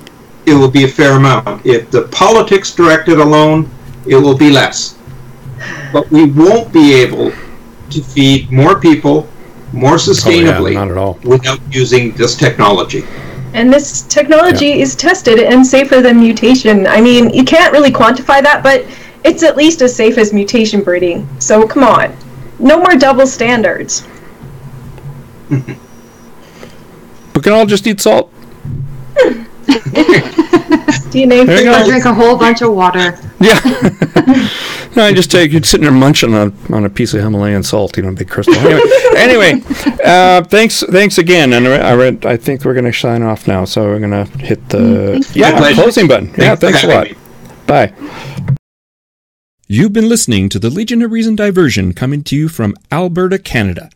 it will be a fair amount. If the politics direct it alone, it will be less. But we won't be able to feed more people more sustainably not at all. Without using this technology. And this technology is tested and safer than mutation. I mean, you can't really quantify that, but it's at least as safe as mutation breeding. So come on. No more double standards. We can all just eat salt. DNA free. Drink a whole bunch of water. Yeah. No, I just take you'd sitting there munching on a piece of Himalayan salt, big crystal. Anyway, thanks again, and I think we're going to sign off now. So we're going to hit the closing button. Thanks a lot. Bye. You've been listening to the Legion of Reason diversion coming to you from Alberta, Canada.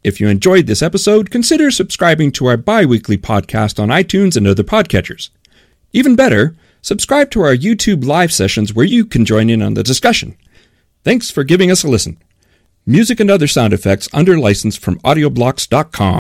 If you enjoyed this episode, consider subscribing to our bi-weekly podcast on iTunes and other podcatchers. Even better, subscribe to our YouTube live sessions where you can join in on the discussion. Thanks for giving us a listen. Music and other sound effects under license from audioblocks.com.